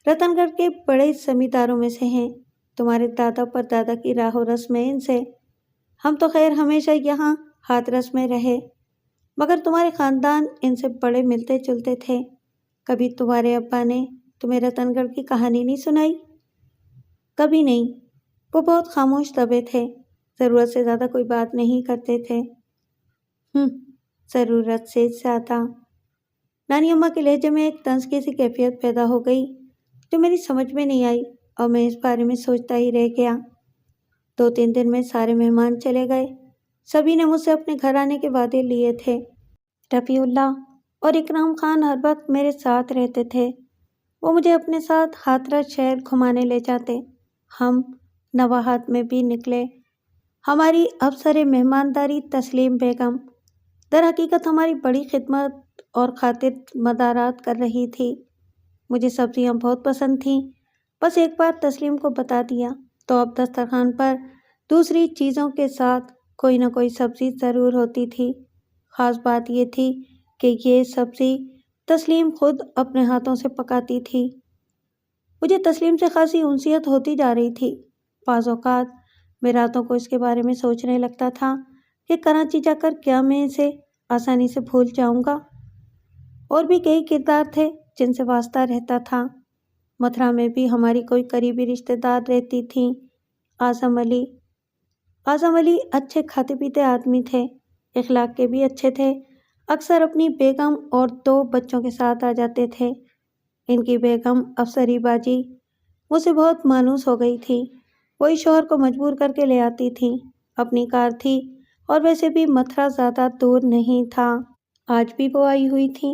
رتن گڑھ کے بڑے زمینداروں میں سے ہیں، تمہارے دادا پر دادا کی راہ و رسم ہے ان سے۔ ہم تو خیر ہمیشہ یہاں ہاتھ رس میں رہے، مگر تمہارے خاندان ان سے بڑے ملتے جلتے تھے۔ کبھی تمہارے ابا نے تمہیں رتن گڑھ کی کہانی نہیں سنائی؟ کبھی نہیں، وہ بہت خاموش طبع تھے، ضرورت سے زیادہ کوئی بات نہیں کرتے تھے۔ ضرورت سے زیادہ؟ نانی اماں کے لہجے میں ایک طنز کی سی کیفیت پیدا ہو گئی جو میری سمجھ میں نہیں آئی اور میں اس بارے میں سوچتا ہی رہ گیا۔ 2-3 دن میں سارے مہمان چلے گئے، سبھی نے مجھ سے اپنے گھر آنے کے وعدے لیے تھے۔ رفیع اللہ اور اکرام خان ہر وقت میرے ساتھ رہتے تھے، وہ مجھے اپنے ساتھ ہاتھرس شہر گھمانے لے جاتے۔ ہم نواحات میں بھی نکلے۔ ہماری افسر مہمانداری تسلیم بیگم در حقیقت ہماری بڑی خدمت اور خاطر مدارات کر رہی تھی۔ مجھے سبزیاں بہت پسند تھیں، بس ایک بار تسلیم کو بتا دیا تو اب دسترخوان پر دوسری چیزوں کے ساتھ کوئی نہ کوئی سبزی ضرور ہوتی تھی۔ خاص بات یہ تھی کہ یہ سبزی تسلیم خود اپنے ہاتھوں سے پکاتی تھی۔ مجھے تسلیم سے خاصی انسیت ہوتی جا رہی تھی۔ بعض اوقات میں راتوں کو اس کے بارے میں سوچنے لگتا تھا کہ کراچی جا کر کیا میں اسے آسانی سے بھول جاؤں گا۔ اور بھی کئی کردار تھے جن سے واسطہ رہتا تھا۔ متھرا میں بھی ہماری کوئی قریبی رشتہ دار رہتی تھیں، اعظم علی۔ اعظم علی اچھے کھاتے پیتے آدمی تھے، اخلاق کے بھی اچھے تھے، اکثر اپنی بیگم اور 2 بچوں کے ساتھ آ جاتے تھے۔ ان کی بیگم افسری باجی مجھ سے بہت مانوس ہو گئی تھی، وہی شوہر کو مجبور کر کے لے آتی تھیں، اپنی کار تھی اور ویسے بھی متھرا زیادہ دور نہیں تھا۔ آج بھی وہ آئی ہوئی تھیں،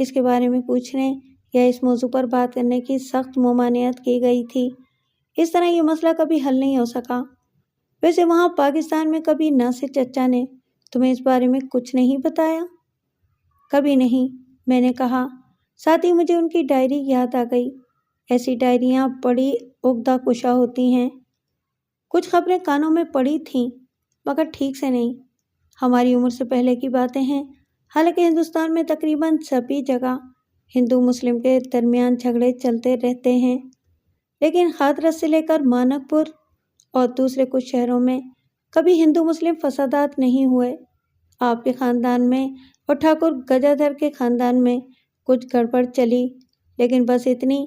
اس کے بارے میں پوچھنے یا اس موضوع پر بات کرنے کی سخت ممانعت کی گئی تھی۔ اس طرح یہ مسئلہ کبھی حل نہیں ہو سکا۔ ویسے وہاں پاکستان میں کبھی ناصر چچا نے تمہیں اس بارے میں کچھ نہیں بتایا؟ کبھی نہیں، میں نے کہا۔ ساتھ ہی مجھے ان کی ڈائری یاد آ گئی۔ ایسی ڈائریاں بڑی عقدہ کشا ہوتی ہیں۔ کچھ خبریں کانوں میں پڑی تھیں مگر ٹھیک سے نہیں۔ ہماری عمر سے پہلے کی باتیں ہیں۔ حالانکہ ہندوستان میں تقریباً سبھی جگہ ہندو مسلم کے درمیان جھگڑے چلتے رہتے ہیں، لیکن ہاتھرس سے لے کر مانک پور اور دوسرے کچھ شہروں میں کبھی ہندو مسلم فسادات نہیں ہوئے۔ آپ کے خاندان میں اور ٹھاکر گجادھر کے خاندان میں کچھ گڑبڑ چلی، لیکن بس اتنی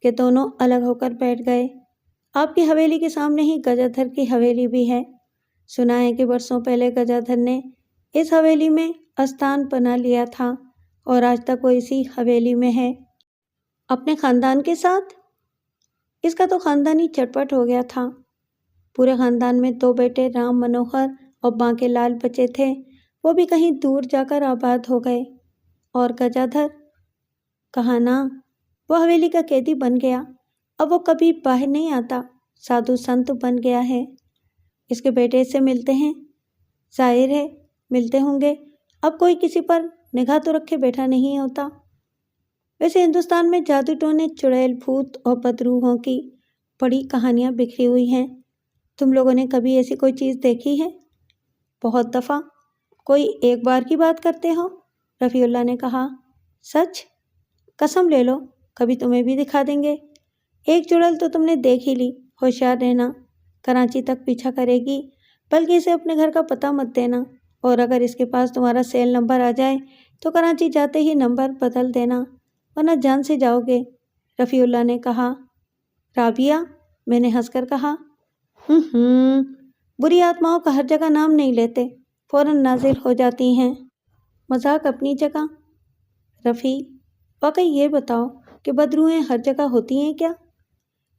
کہ دونوں الگ ہو کر بیٹھ گئے۔ آپ کی حویلی کے سامنے ہی گجادھر کی حویلی بھی ہے۔ سنا ہے کہ برسوں پہلے گجادھر نے اس حویلی میں استھان بنا لیا تھا اور آج تک وہ اسی حویلی میں ہے، اپنے خاندان کے ساتھ۔ اس کا تو خاندانی چٹپٹ ہو گیا تھا۔ پورے خاندان میں 2 بیٹے رام منوہر اور بانکے لال بچے تھے، وہ بھی کہیں دور جا کر آباد ہو گئے۔ اور گجادھر؟ کہا نا، وہ حویلی کا قیدی بن گیا۔ اب وہ کبھی باہر نہیں آتا، سادھو سنت بن گیا ہے۔ اس کے بیٹے اس سے ملتے ہیں؟ ظاہر ہے ملتے ہوں گے، اب کوئی کسی پر نگاہ تو رکھے بیٹھا نہیں ہوتا۔ ویسے ہندوستان میں جادو ٹونے، چڑیل، بھوت اور بدروحوں کی بڑی کہانیاں بکھری ہوئی ہیں۔ تم لوگوں نے کبھی ایسی کوئی چیز دیکھی ہے؟ بہت دفعہ۔ کوئی ایک بار کی بات کرتے ہو؟ رفیع اللہ نے کہا۔ سچ؟ قسم لے لو، کبھی تمہیں بھی دکھا دیں گے۔ ایک چڑیل تو تم نے دیکھ ہی لی، ہوشیار رہنا، کراچی تک پیچھا کرے گی، بلکہ اسے اپنے گھر کا پتہ مت دینا، اور اگر اس کے پاس تمہارا سیل نمبر آ جائے تو کراچی جاتے ہی نمبر بدل دینا، ورنہ جان سے جاؤ گے۔ رفیع اللہ نے کہا۔ رابعہ؟ میں نے ہنس کر کہا۔ بری آتماؤں کا ہر جگہ نام نہیں لیتے، فوراً نازل ہو جاتی ہیں۔ مذاق اپنی جگہ۔ رفیع، واقعی یہ بتاؤ کہ بدروحیں ہر جگہ ہوتی ہیں کیا؟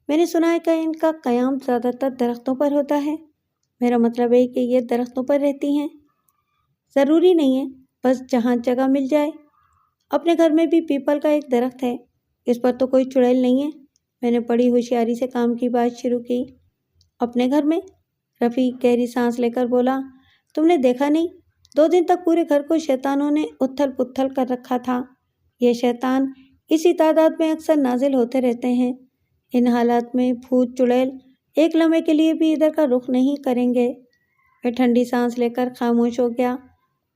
میں نے سنا ہے کہ ان کا قیام زیادہ تر درختوں پر ہوتا ہے۔ میرا مطلب ہے کہ یہ درختوں پر رہتی ہیں۔ ضروری نہیں ہے، بس جہاں جگہ مل جائے۔ اپنے گھر میں بھی پیپل کا ایک درخت ہے، اس پر تو کوئی چڑیل نہیں ہے۔ میں نے بڑی ہوشیاری سے کام کی بات شروع کی۔ اپنے گھر میں؟ رفیع گہری سانس لے کر بولا۔ تم نے دیکھا نہیں، 2 دن تک پورے گھر کو شیطانوں نے اتھل پتھل کر رکھا تھا۔ یہ شیطان اسی تعداد میں اکثر نازل ہوتے رہتے ہیں۔ ان حالات میں بھوت چڑیل ایک لمحے کے لیے بھی ادھر کا رخ نہیں کریں گے۔ میں ٹھنڈی سانس لے کر خاموش ہو گیا۔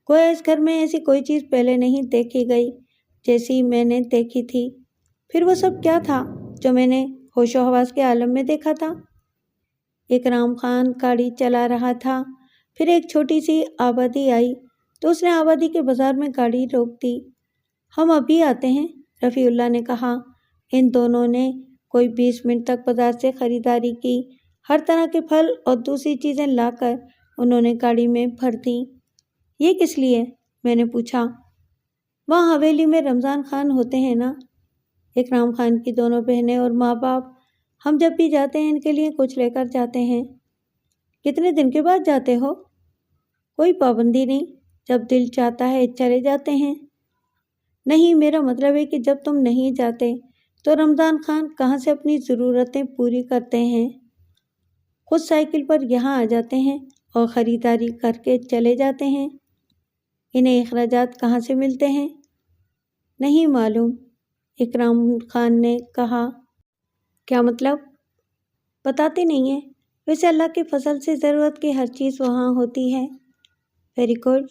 گویا اس گھر میں ایسی کوئی چیز پہلے نہیں دیکھی گئی جیسی میں نے دیکھی تھی۔ پھر وہ سب کیا تھا جو میں نے ہوش و حواس کے عالم میں دیکھا تھا؟ اکرام خان گاڑی چلا رہا تھا، پھر ایک چھوٹی سی آبادی آئی تو اس نے آبادی کے بازار میں گاڑی روک دی۔ ہم ابھی آتے ہیں، رفیع اللہ نے کہا۔ ان دونوں نے کوئی 20 منٹ تک بازار سے خریداری کی۔ ہر طرح کے پھل اور دوسری چیزیں لا کر انہوں نے گاڑی میں بھر دیں۔ یہ کس لیے؟ میں نے پوچھا۔ وہاں حویلی میں رمضان خان ہوتے ہیں نا، اکرام خان کی دونوں بہنیں اور ماں باپ، ہم جب بھی جاتے ہیں ان کے لیے کچھ لے کر جاتے ہیں۔ کتنے دن کے بعد جاتے ہو؟ کوئی پابندی نہیں، جب دل چاہتا ہے چلے جاتے ہیں۔ نہیں، میرا مطلب ہے کہ جب تم نہیں جاتے تو رمضان خان کہاں سے اپنی ضرورتیں پوری کرتے ہیں؟ خود سائیکل پر یہاں آ جاتے ہیں اور خریداری کر کے چلے جاتے ہیں۔ انہیں اخراجات کہاں سے ملتے ہیں؟ نہیں معلوم، اکرام خان نے کہا۔ کیا مطلب؟ بتاتے نہیں ہیں۔ ویسے اللہ کے فضل سے ضرورت کی ہر چیز وہاں ہوتی ہے۔ Very good.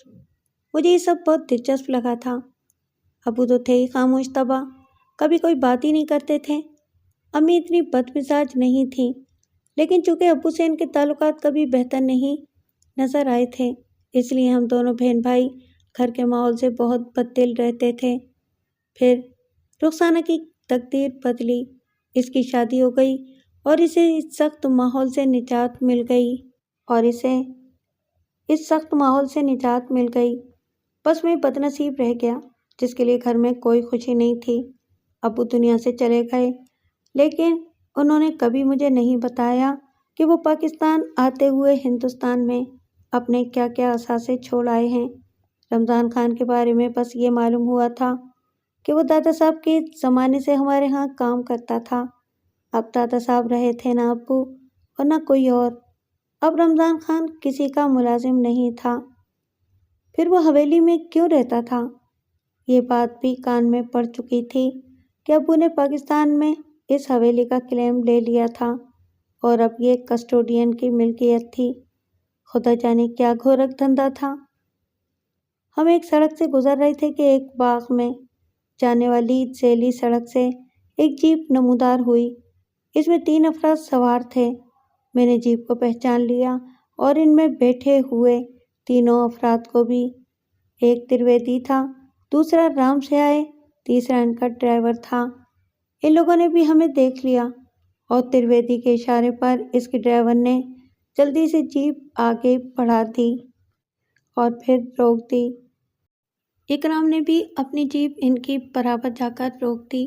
مجھے یہ سب بہت دلچسپ لگا تھا۔ ابو تو تھے ہی خاموش طبع، کبھی کوئی بات ہی نہیں کرتے تھے۔ امی اتنی بد مزاج نہیں تھیں، لیکن چونکہ ابو سے ان کے تعلقات کبھی بہتر نہیں نظر آئے تھے، اس لیے ہم دونوں بہن بھائی گھر کے ماحول سے بہت بد دل رہتے تھے۔ پھر رخسانہ کی تقدیر بدلی، اس کی شادی ہو گئی اور اسے اس سخت ماحول سے نجات مل گئی۔ بس میں بد نصیب رہ گیا جس کے لیے گھر میں کوئی خوشی نہیں تھی۔ ابو دنیا سے چلے گئے، لیکن انہوں نے کبھی مجھے نہیں بتایا کہ وہ پاکستان آتے ہوئے ہندوستان میں اپنے کیا کیا اثاثے چھوڑ آئے ہیں۔ رمضان خان کے بارے میں بس یہ معلوم ہوا تھا کہ وہ دادا صاحب کے زمانے سے ہمارے ہاں کام کرتا تھا۔ اب دادا صاحب رہے تھے نہ ابو اور نہ کوئی اور۔ اب رمضان خان کسی کا ملازم نہیں تھا، پھر وہ حویلی میں کیوں رہتا تھا؟ یہ بات بھی کان میں پڑ چکی تھی کہ ابو نے پاکستان میں اس حویلی کا کلیم لے لیا تھا اور اب یہ کسٹوڈین کی ملکیت تھی۔ خدا جانے کیا گھورک دھندا تھا۔ ہم ایک سڑک سے گزر رہے تھے کہ ایک باغ میں جانے والی ذیلی سڑک سے ایک جیپ نمودار ہوئی۔ اس میں 3 افراد سوار تھے۔ میں نے جیپ کو پہچان لیا اور ان میں بیٹھے ہوئے تینوں افراد کو بھی۔ ایک ترویدی تھا، دوسرا رام سہائے، تیسرا ان کا ڈرائیور تھا۔ ان لوگوں نے بھی ہمیں دیکھ لیا اور ترویدی کے اشارے پر اس کے ڈرائیور نے جلدی سے جیپ آگے بڑھا دی اور پھر روک دی۔ اکرام نے بھی اپنی جیپ ان کی برابر جا کر روک دی۔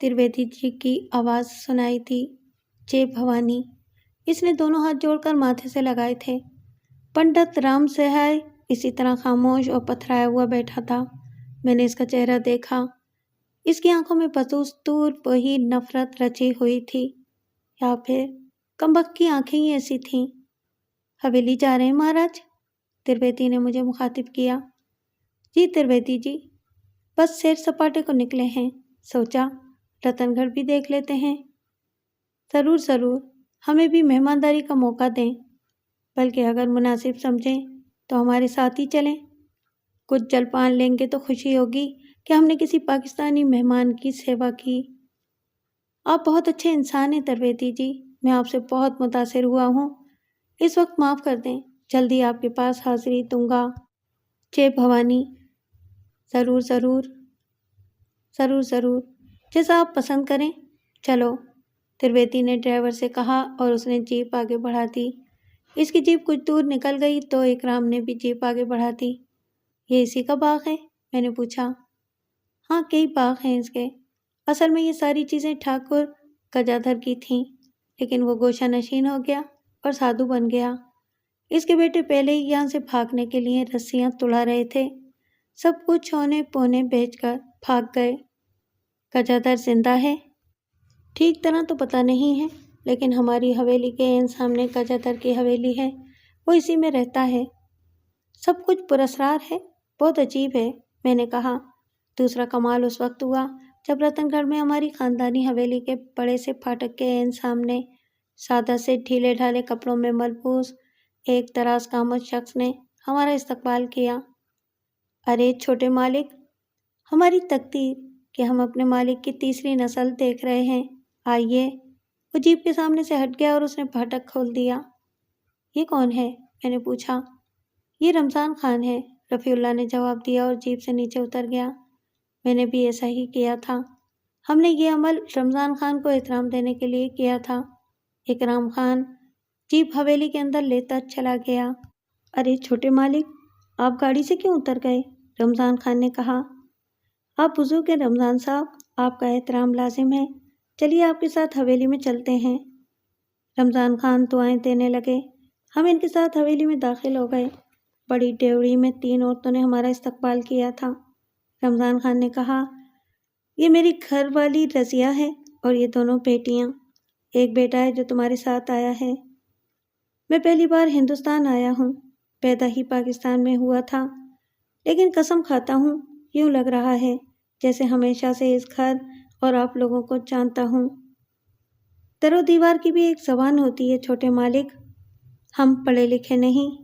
ترویدی جی کی آواز سنائی تھی، جے بھوانی۔ اس نے دونوں ہاتھ جوڑ کر ماتھے سے لگائے تھے۔ پنڈت رام سہائے اسی طرح خاموش اور پتھرایا ہوا بیٹھا تھا۔ میں نے اس کا چہرہ دیکھا۔ اس کی آنکھوں میں بدستور وہی نفرت رچی ہوئی تھی، یا پھر کمبخت کی آنکھیں ہی ایسی تھیں۔ حویلی جا رہے ہیں مہاراج؟ ترویدی نے مجھے مخاطب کیا۔ جی ترویدی جی، بس سیر سپاٹے کو نکلے ہیں، سوچا رتن گڑھ بھی دیکھ لیتے ہیں۔ ضرور ضرور، ہمیں بھی مہمانداری کا موقع دیں، بلکہ اگر مناسب سمجھیں تو ہمارے ساتھ ہی چلیں۔ کچھ جلپان لیں گے تو خوشی ہوگی کہ ہم نے کسی پاکستانی مہمان کی سیوا کی۔ آپ بہت اچھے انسان ہیں ترویدی جی، میں آپ سے بہت متاثر ہوا ہوں۔ اس وقت معاف کر دیں، جلدی آپ کے پاس حاضری دوں گا۔ جے بھوانی۔ ضرور ضرور ضرور ضرور، جیسا آپ پسند کریں۔ چلو، ترویدی نے ڈرائیور سے کہا اور اس نے جیپ آگے بڑھا دی۔ اس کی جیپ کچھ دور نکل گئی تو اکرام نے بھی جیپ آگے بڑھا دی۔ یہ اسی کا باغ ہے؟ میں نے پوچھا۔ ہاں، کئی باغ ہیں اس کے۔ اصل میں یہ ساری چیزیں ٹھاکر گجادھر کی تھیں، لیکن وہ گوشہ نشین ہو گیا اور سادھو بن گیا۔ اس کے بیٹے پہلے ہی یہاں سے بھاگنے کے لیے رسیاں توڑا رہے تھے، سب کچھ اونے پونے بیچ کر بھاگ گئے۔ گجادھر زندہ ہے؟ ٹھیک طرح تو پتہ نہیں ہے، لیکن ہماری حویلی کے عین سامنے گجادھر کی حویلی ہے، وہ اسی میں رہتا ہے۔ سب کچھ پراسرار ہے، بہت عجیب ہے، میں نے کہا۔ دوسرا کمال اس وقت ہوا جب رتن گڑھ میں ہماری خاندانی حویلی کے بڑے سے پھاٹک کے عین سامنے سادہ سے ڈھیلے ڈھالے کپڑوں میں ملبوس ایک دراز قامت شخص نے ہمارا استقبال کیا۔ ارے چھوٹے مالک، ہماری تقدیر کہ ہم اپنے مالک کی تیسری نسل دیکھ رہے ہیں، آئیے۔ وہ جیپ کے سامنے سے ہٹ گیا اور اس نے پھاٹک کھول دیا۔ یہ کون ہے؟ میں نے پوچھا۔ یہ رمضان خان ہے، رفیع اللہ نے جواب دیا اور جیپ سے نیچے اتر گیا۔ میں نے بھی ایسا ہی کیا تھا۔ ہم نے یہ عمل رمضان خان کو احترام دینے کے لیے کیا تھا۔ اکرام خان جیپ حویلی کے اندر لیتا چلا گیا۔ ارے چھوٹے مالک، آپ گاڑی سے کیوں اتر گئے؟ رمضان خان نے کہا۔ آپ بزرگ ہیں رمضان صاحب، آپ کا احترام لازم ہے، چلیے آپ کے ساتھ حویلی میں چلتے ہیں۔ رمضان خان دعائیں دینے لگے۔ ہم ان کے ساتھ حویلی میں داخل ہو گئے۔ بڑی ڈیوڑی میں 3 عورتوں نے ہمارا استقبال کیا تھا۔ رمضان خان نے کہا، یہ میری گھر والی رضیہ ہے اور یہ دونوں بیٹیاں، ایک بیٹا ہے جو تمہارے ساتھ آیا ہے۔ میں پہلی بار ہندوستان آیا ہوں، پیدا ہی پاکستان میں ہوا تھا، لیکن قسم کھاتا ہوں یوں لگ رہا ہے جیسے ہمیشہ سے اس گھر اور آپ لوگوں کو جانتا ہوں۔ در و دیوار کی بھی ایک زبان ہوتی ہے چھوٹے مالک، ہم پڑھے لکھے نہیں،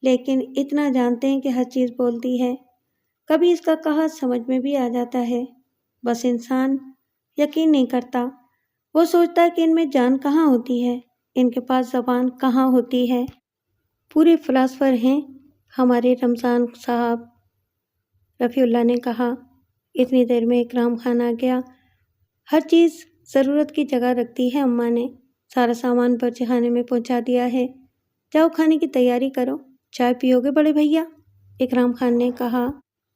لیکن اتنا جانتے ہیں کہ ہر چیز بولتی ہے، کبھی اس کا کہا سمجھ میں بھی آ جاتا ہے، بس انسان یقین نہیں کرتا، وہ سوچتا ہے کہ ان میں جان کہاں ہوتی ہے، ان کے پاس زبان کہاں ہوتی ہے۔ پورے فلاسفر ہیں ہمارے رمضان صاحب، رفیع اللہ نے کہا۔ اتنی دیر میں اکرام خان آ گیا۔ ہر چیز ضرورت کی جگہ رکھتی ہے اماں نے، سارا سامان برج خانے میں پہنچا دیا ہے، جاؤ کھانے کی تیاری کرو۔ چائے پیو گے بڑے بھیا؟ اکرام خان نے کہا۔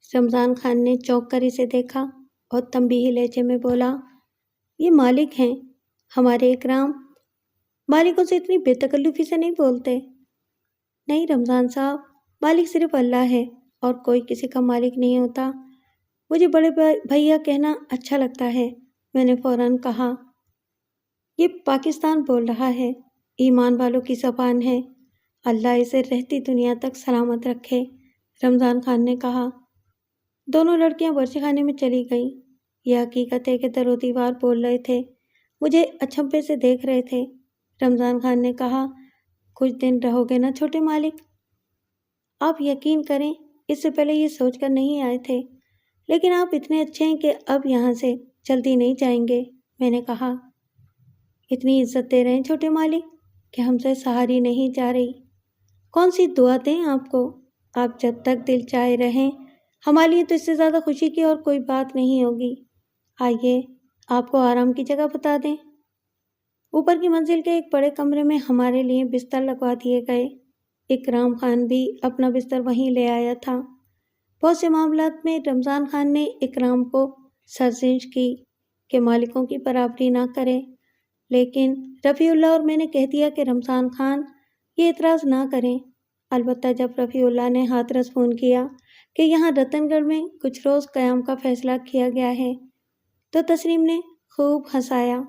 رمضان خان نے چونک کر اسے دیکھا اور تنبیہی لہجے میں بولا، یہ مالک ہیں ہمارے اکرام، مالکوں سے اتنی بے تکلفی سے نہیں بولتے۔ نہیں رمضان صاحب، مالک صرف اللہ ہے اور کوئی کسی کا مالک نہیں ہوتا۔ مجھے بڑے بھیا کہنا اچھا لگتا ہے، میں نے فوراً کہا۔ یہ پاکستان بول رہا ہے، ایمان والوں کی زبان ہے، اللہ اسے رہتی دنیا تک سلامت رکھے، رمضان خان نے کہا۔ دونوں لڑکیاں ورچی خانے میں چلی گئیں۔ یہ حقیقت ہے کہ در و دیوار بول رہے تھے، مجھے اچھمپے سے دیکھ رہے تھے۔ رمضان خان نے کہا، کچھ دن رہو گے نا چھوٹے مالک؟ آپ یقین کریں، اس سے پہلے یہ سوچ کر نہیں آئے تھے، لیکن آپ اتنے اچھے ہیں کہ اب یہاں سے جلدی نہیں جائیں گے، میں نے کہا۔ اتنی عزت دے رہے ہیں چھوٹے مالک کہ ہم سے سہاری نہیں جا رہی۔ کون سی دعا دیں آپ کو؟ آپ جب تک دل چاہے رہیں، ہمارے لیے تو اس سے زیادہ خوشی کی اور کوئی بات نہیں ہوگی۔ آئیے آپ کو آرام کی جگہ بتا دیں۔ اوپر کی منزل کے ایک بڑے کمرے میں ہمارے لیے بستر لگوا دیے گئے۔ اکرام خان بھی اپنا بستر وہیں لے آیا تھا۔ بہت سے معاملات میں رمضان خان نے اکرام کو سرزنش کی کہ مالکوں کی برابری نہ کرے، لیکن رفیع اللہ اور میں نے کہہ دیا کہ رمضان خان یہ اعتراض نہ کریں۔ البتہ جب رفیع اللہ نے ہاتھ فون کیا کہ یہاں رتن گڑھ میں کچھ روز قیام کا فیصلہ کیا گیا ہے، تو تسنیم نے خوب ہنسایا۔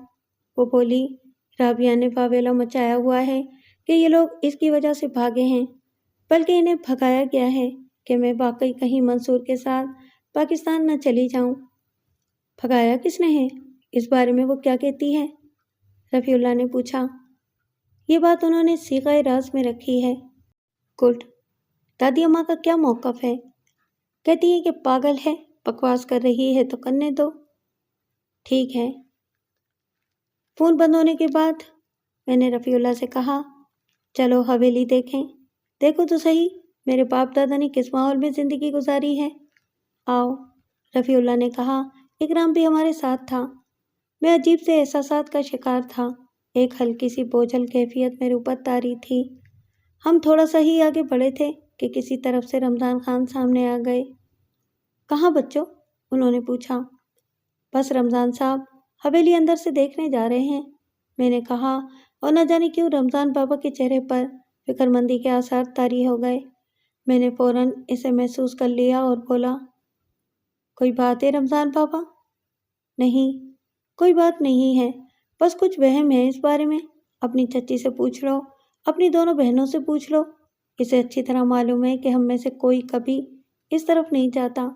وہ بولی، رابعہ نے واویلا مچایا ہوا ہے کہ یہ لوگ اس کی وجہ سے بھاگے ہیں، بلکہ انہیں بھگایا گیا ہے کہ میں واقعی کہیں منصور کے ساتھ پاکستان نہ چلی جاؤں۔ بھگایا کس نے ہے؟ اس بارے میں وہ کیا کہتی ہے؟ رفیع اللہ نے پوچھا۔ یہ بات انہوں نے صیغہ راز میں رکھی ہے۔ گڈ۔ دادی اماں کا کیا موقف ہے؟ کہتی ہے کہ پاگل ہے، بکواس کر رہی ہے تو کرنے دو۔ ٹھیک ہے۔ فون بند ہونے کے بعد میں نے رفیع اللہ سے کہا، چلو حویلی دیکھیں، دیکھو تو صحیح میرے باپ دادا نے کس ماحول میں زندگی گزاری ہے۔ آؤ، رفیع اللہ نے کہا۔ اکرام بھی ہمارے ساتھ تھا۔ میں عجیب سے احساسات کا شکار تھا۔ ایک ہلکی سی بوجھل کیفیت میرے اوپر طاری تھی۔ ہم تھوڑا سا ہی آگے بڑھے تھے کہ کسی طرف سے رمضان خان سامنے آ گئے۔ کہاں بچوں؟ انہوں نے پوچھا۔ بس رمضان صاحب، حویلی اندر سے دیکھنے جا رہے ہیں، میں نے کہا، اور نہ جانے کیوں رمضان بابا کے چہرے پر فکر مندی کے آثار طاری ہو گئے۔ میں نے فوراً اسے محسوس کر لیا اور بولا، کوئی بات ہے رمضان بابا؟ نہیں، کوئی بات نہیں ہے، بس کچھ وہم ہے اس بارے میں۔ اپنی چچی سے پوچھ لو، اپنی دونوں بہنوں سے پوچھ لو، اسے اچھی طرح معلوم ہے کہ ہم میں سے کوئی کبھی اس طرف نہیں جاتا۔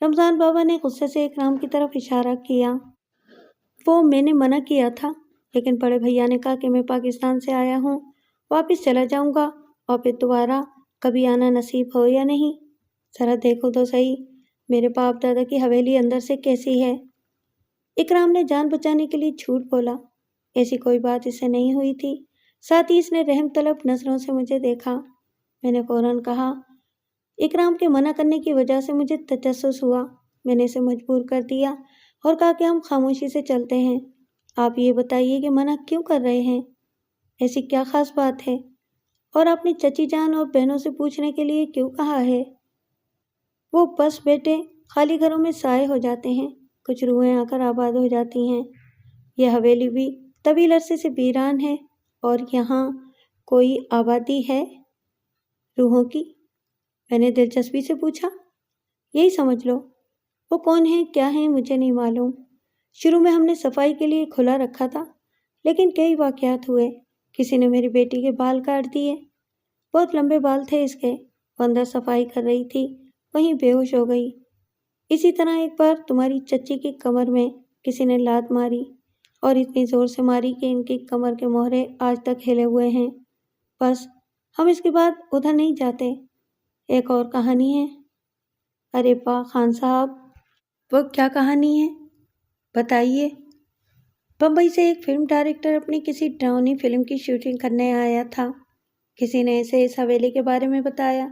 رمضان بابا نے غصے سے اکرام کی طرف اشارہ کیا۔ وہ میں نے منع کیا تھا، لیکن بڑے بھیا نے کہا کہ میں پاکستان سے آیا ہوں، واپس چلا جاؤں گا، اور پھر دوبارہ کبھی آنا نصیب ہو یا نہیں۔ ذرا دیکھو تو صحیح میرے باپ دادا کی حویلی اندر سے کیسی ہے۔ اکرام نے جان بچانے کے لیے جھوٹ بولا، ایسی کوئی بات اس سے نہیں ہوئی تھی، ساتھ ہی اس نے رحم طلب نظروں سے مجھے دیکھا۔ میں نے فوراً کہا، اکرام کے منع کرنے کی وجہ سے مجھے تجسس ہوا، میں نے اسے مجبور کر دیا اور کہا کہ ہم خاموشی سے چلتے ہیں۔ آپ یہ بتائیے کہ منع کیوں کر رہے ہیں؟ ایسی کیا خاص بات ہے؟ اور اپنی چچی جان اور بہنوں سے پوچھنے کے لیے کیوں کہا ہے؟ وہ بس بیٹے، خالی گھروں میں سائے ہو جاتے ہیں، کچھ روحیں آ کر آباد ہو جاتی ہیں۔ یہ حویلی بھی طویل عرصے سے ویران ہے، اور یہاں کوئی آبادی ہے روحوں کی؟ میں نے دلچسپی سے پوچھا۔ یہی سمجھ لو۔ وہ کون ہیں کیا ہیں مجھے نہیں معلوم۔ شروع میں ہم نے صفائی کے لیے کھلا رکھا تھا، لیکن کئی واقعات ہوئے، کسی نے میری بیٹی کے بال کاٹ دیے، بہت لمبے بال تھے اس کے، وہ اندر صفائی کر رہی تھی، وہیں بے ہوش ہو گئی۔ اسی طرح ایک بار تمہاری چچی کی کمر میں کسی نے لات ماری، اور اتنی زور سے ماری کہ ان کی کمر کے مہرے آج تک ہلے ہوئے ہیں۔ بس ہم اس کے بعد ادھر نہیں جاتے۔ ایک اور کہانی ہے۔ ارے واہ خان صاحب، وہ کیا کہانی ہے؟ بتائیے۔ بمبئی سے ایک فلم ڈائریکٹر اپنی کسی ڈراؤنی فلم کی شوٹنگ کرنے آیا تھا۔ کسی نے اسے اس حویلی کے بارے میں بتایا۔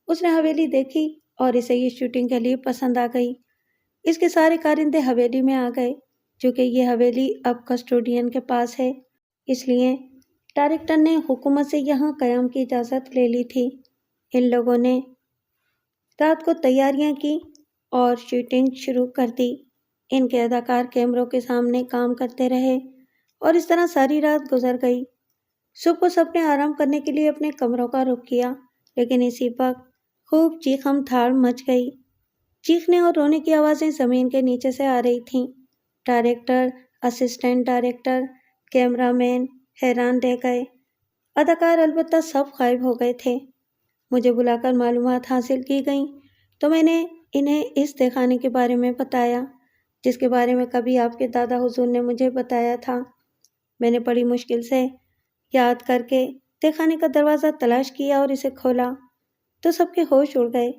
اس نے حویلی دیکھی اور اسے یہ شوٹنگ کے لیے پسند آ گئی۔ اس کے سارے کارندے حویلی میں آ گئے، چونکہ یہ حویلی اب کسٹوڈین کے پاس ہے، اس لیے ڈائریکٹر نے حکومت سے یہاں قیام کی اجازت لے لی تھی۔ ان لوگوں نے رات کو تیاریاں کی اور شوٹنگ شروع کر دی۔ ان کے اداکار کیمروں کے سامنے کام کرتے رہے، اور اس طرح ساری رات گزر گئی۔ صبح کو سب نے آرام کرنے کے لیے اپنے کمروں کا رخ کیا، لیکن اسی وقت خوب چیخم تھاڑ مچ گئی۔ چیخنے اور رونے کی آوازیں زمین کے نیچے سے آ رہی تھیں۔ ڈائریکٹر، اسسٹنٹ ڈائریکٹر، کیمرہ مین حیران رہ گئے۔ اداکار البتہ سب غائب ہو گئے تھے۔ مجھے بلا کر معلومات حاصل کی گئیں تو میں نے انہیں اس تہخانے کے بارے میں بتایا جس کے بارے میں کبھی آپ کے دادا حضور نے مجھے بتایا تھا۔ میں نے بڑی مشکل سے یاد کر کے تہخانے کا دروازہ تلاش کیا اور اسے کھولا تو سب کے ہوش اڑ گئے۔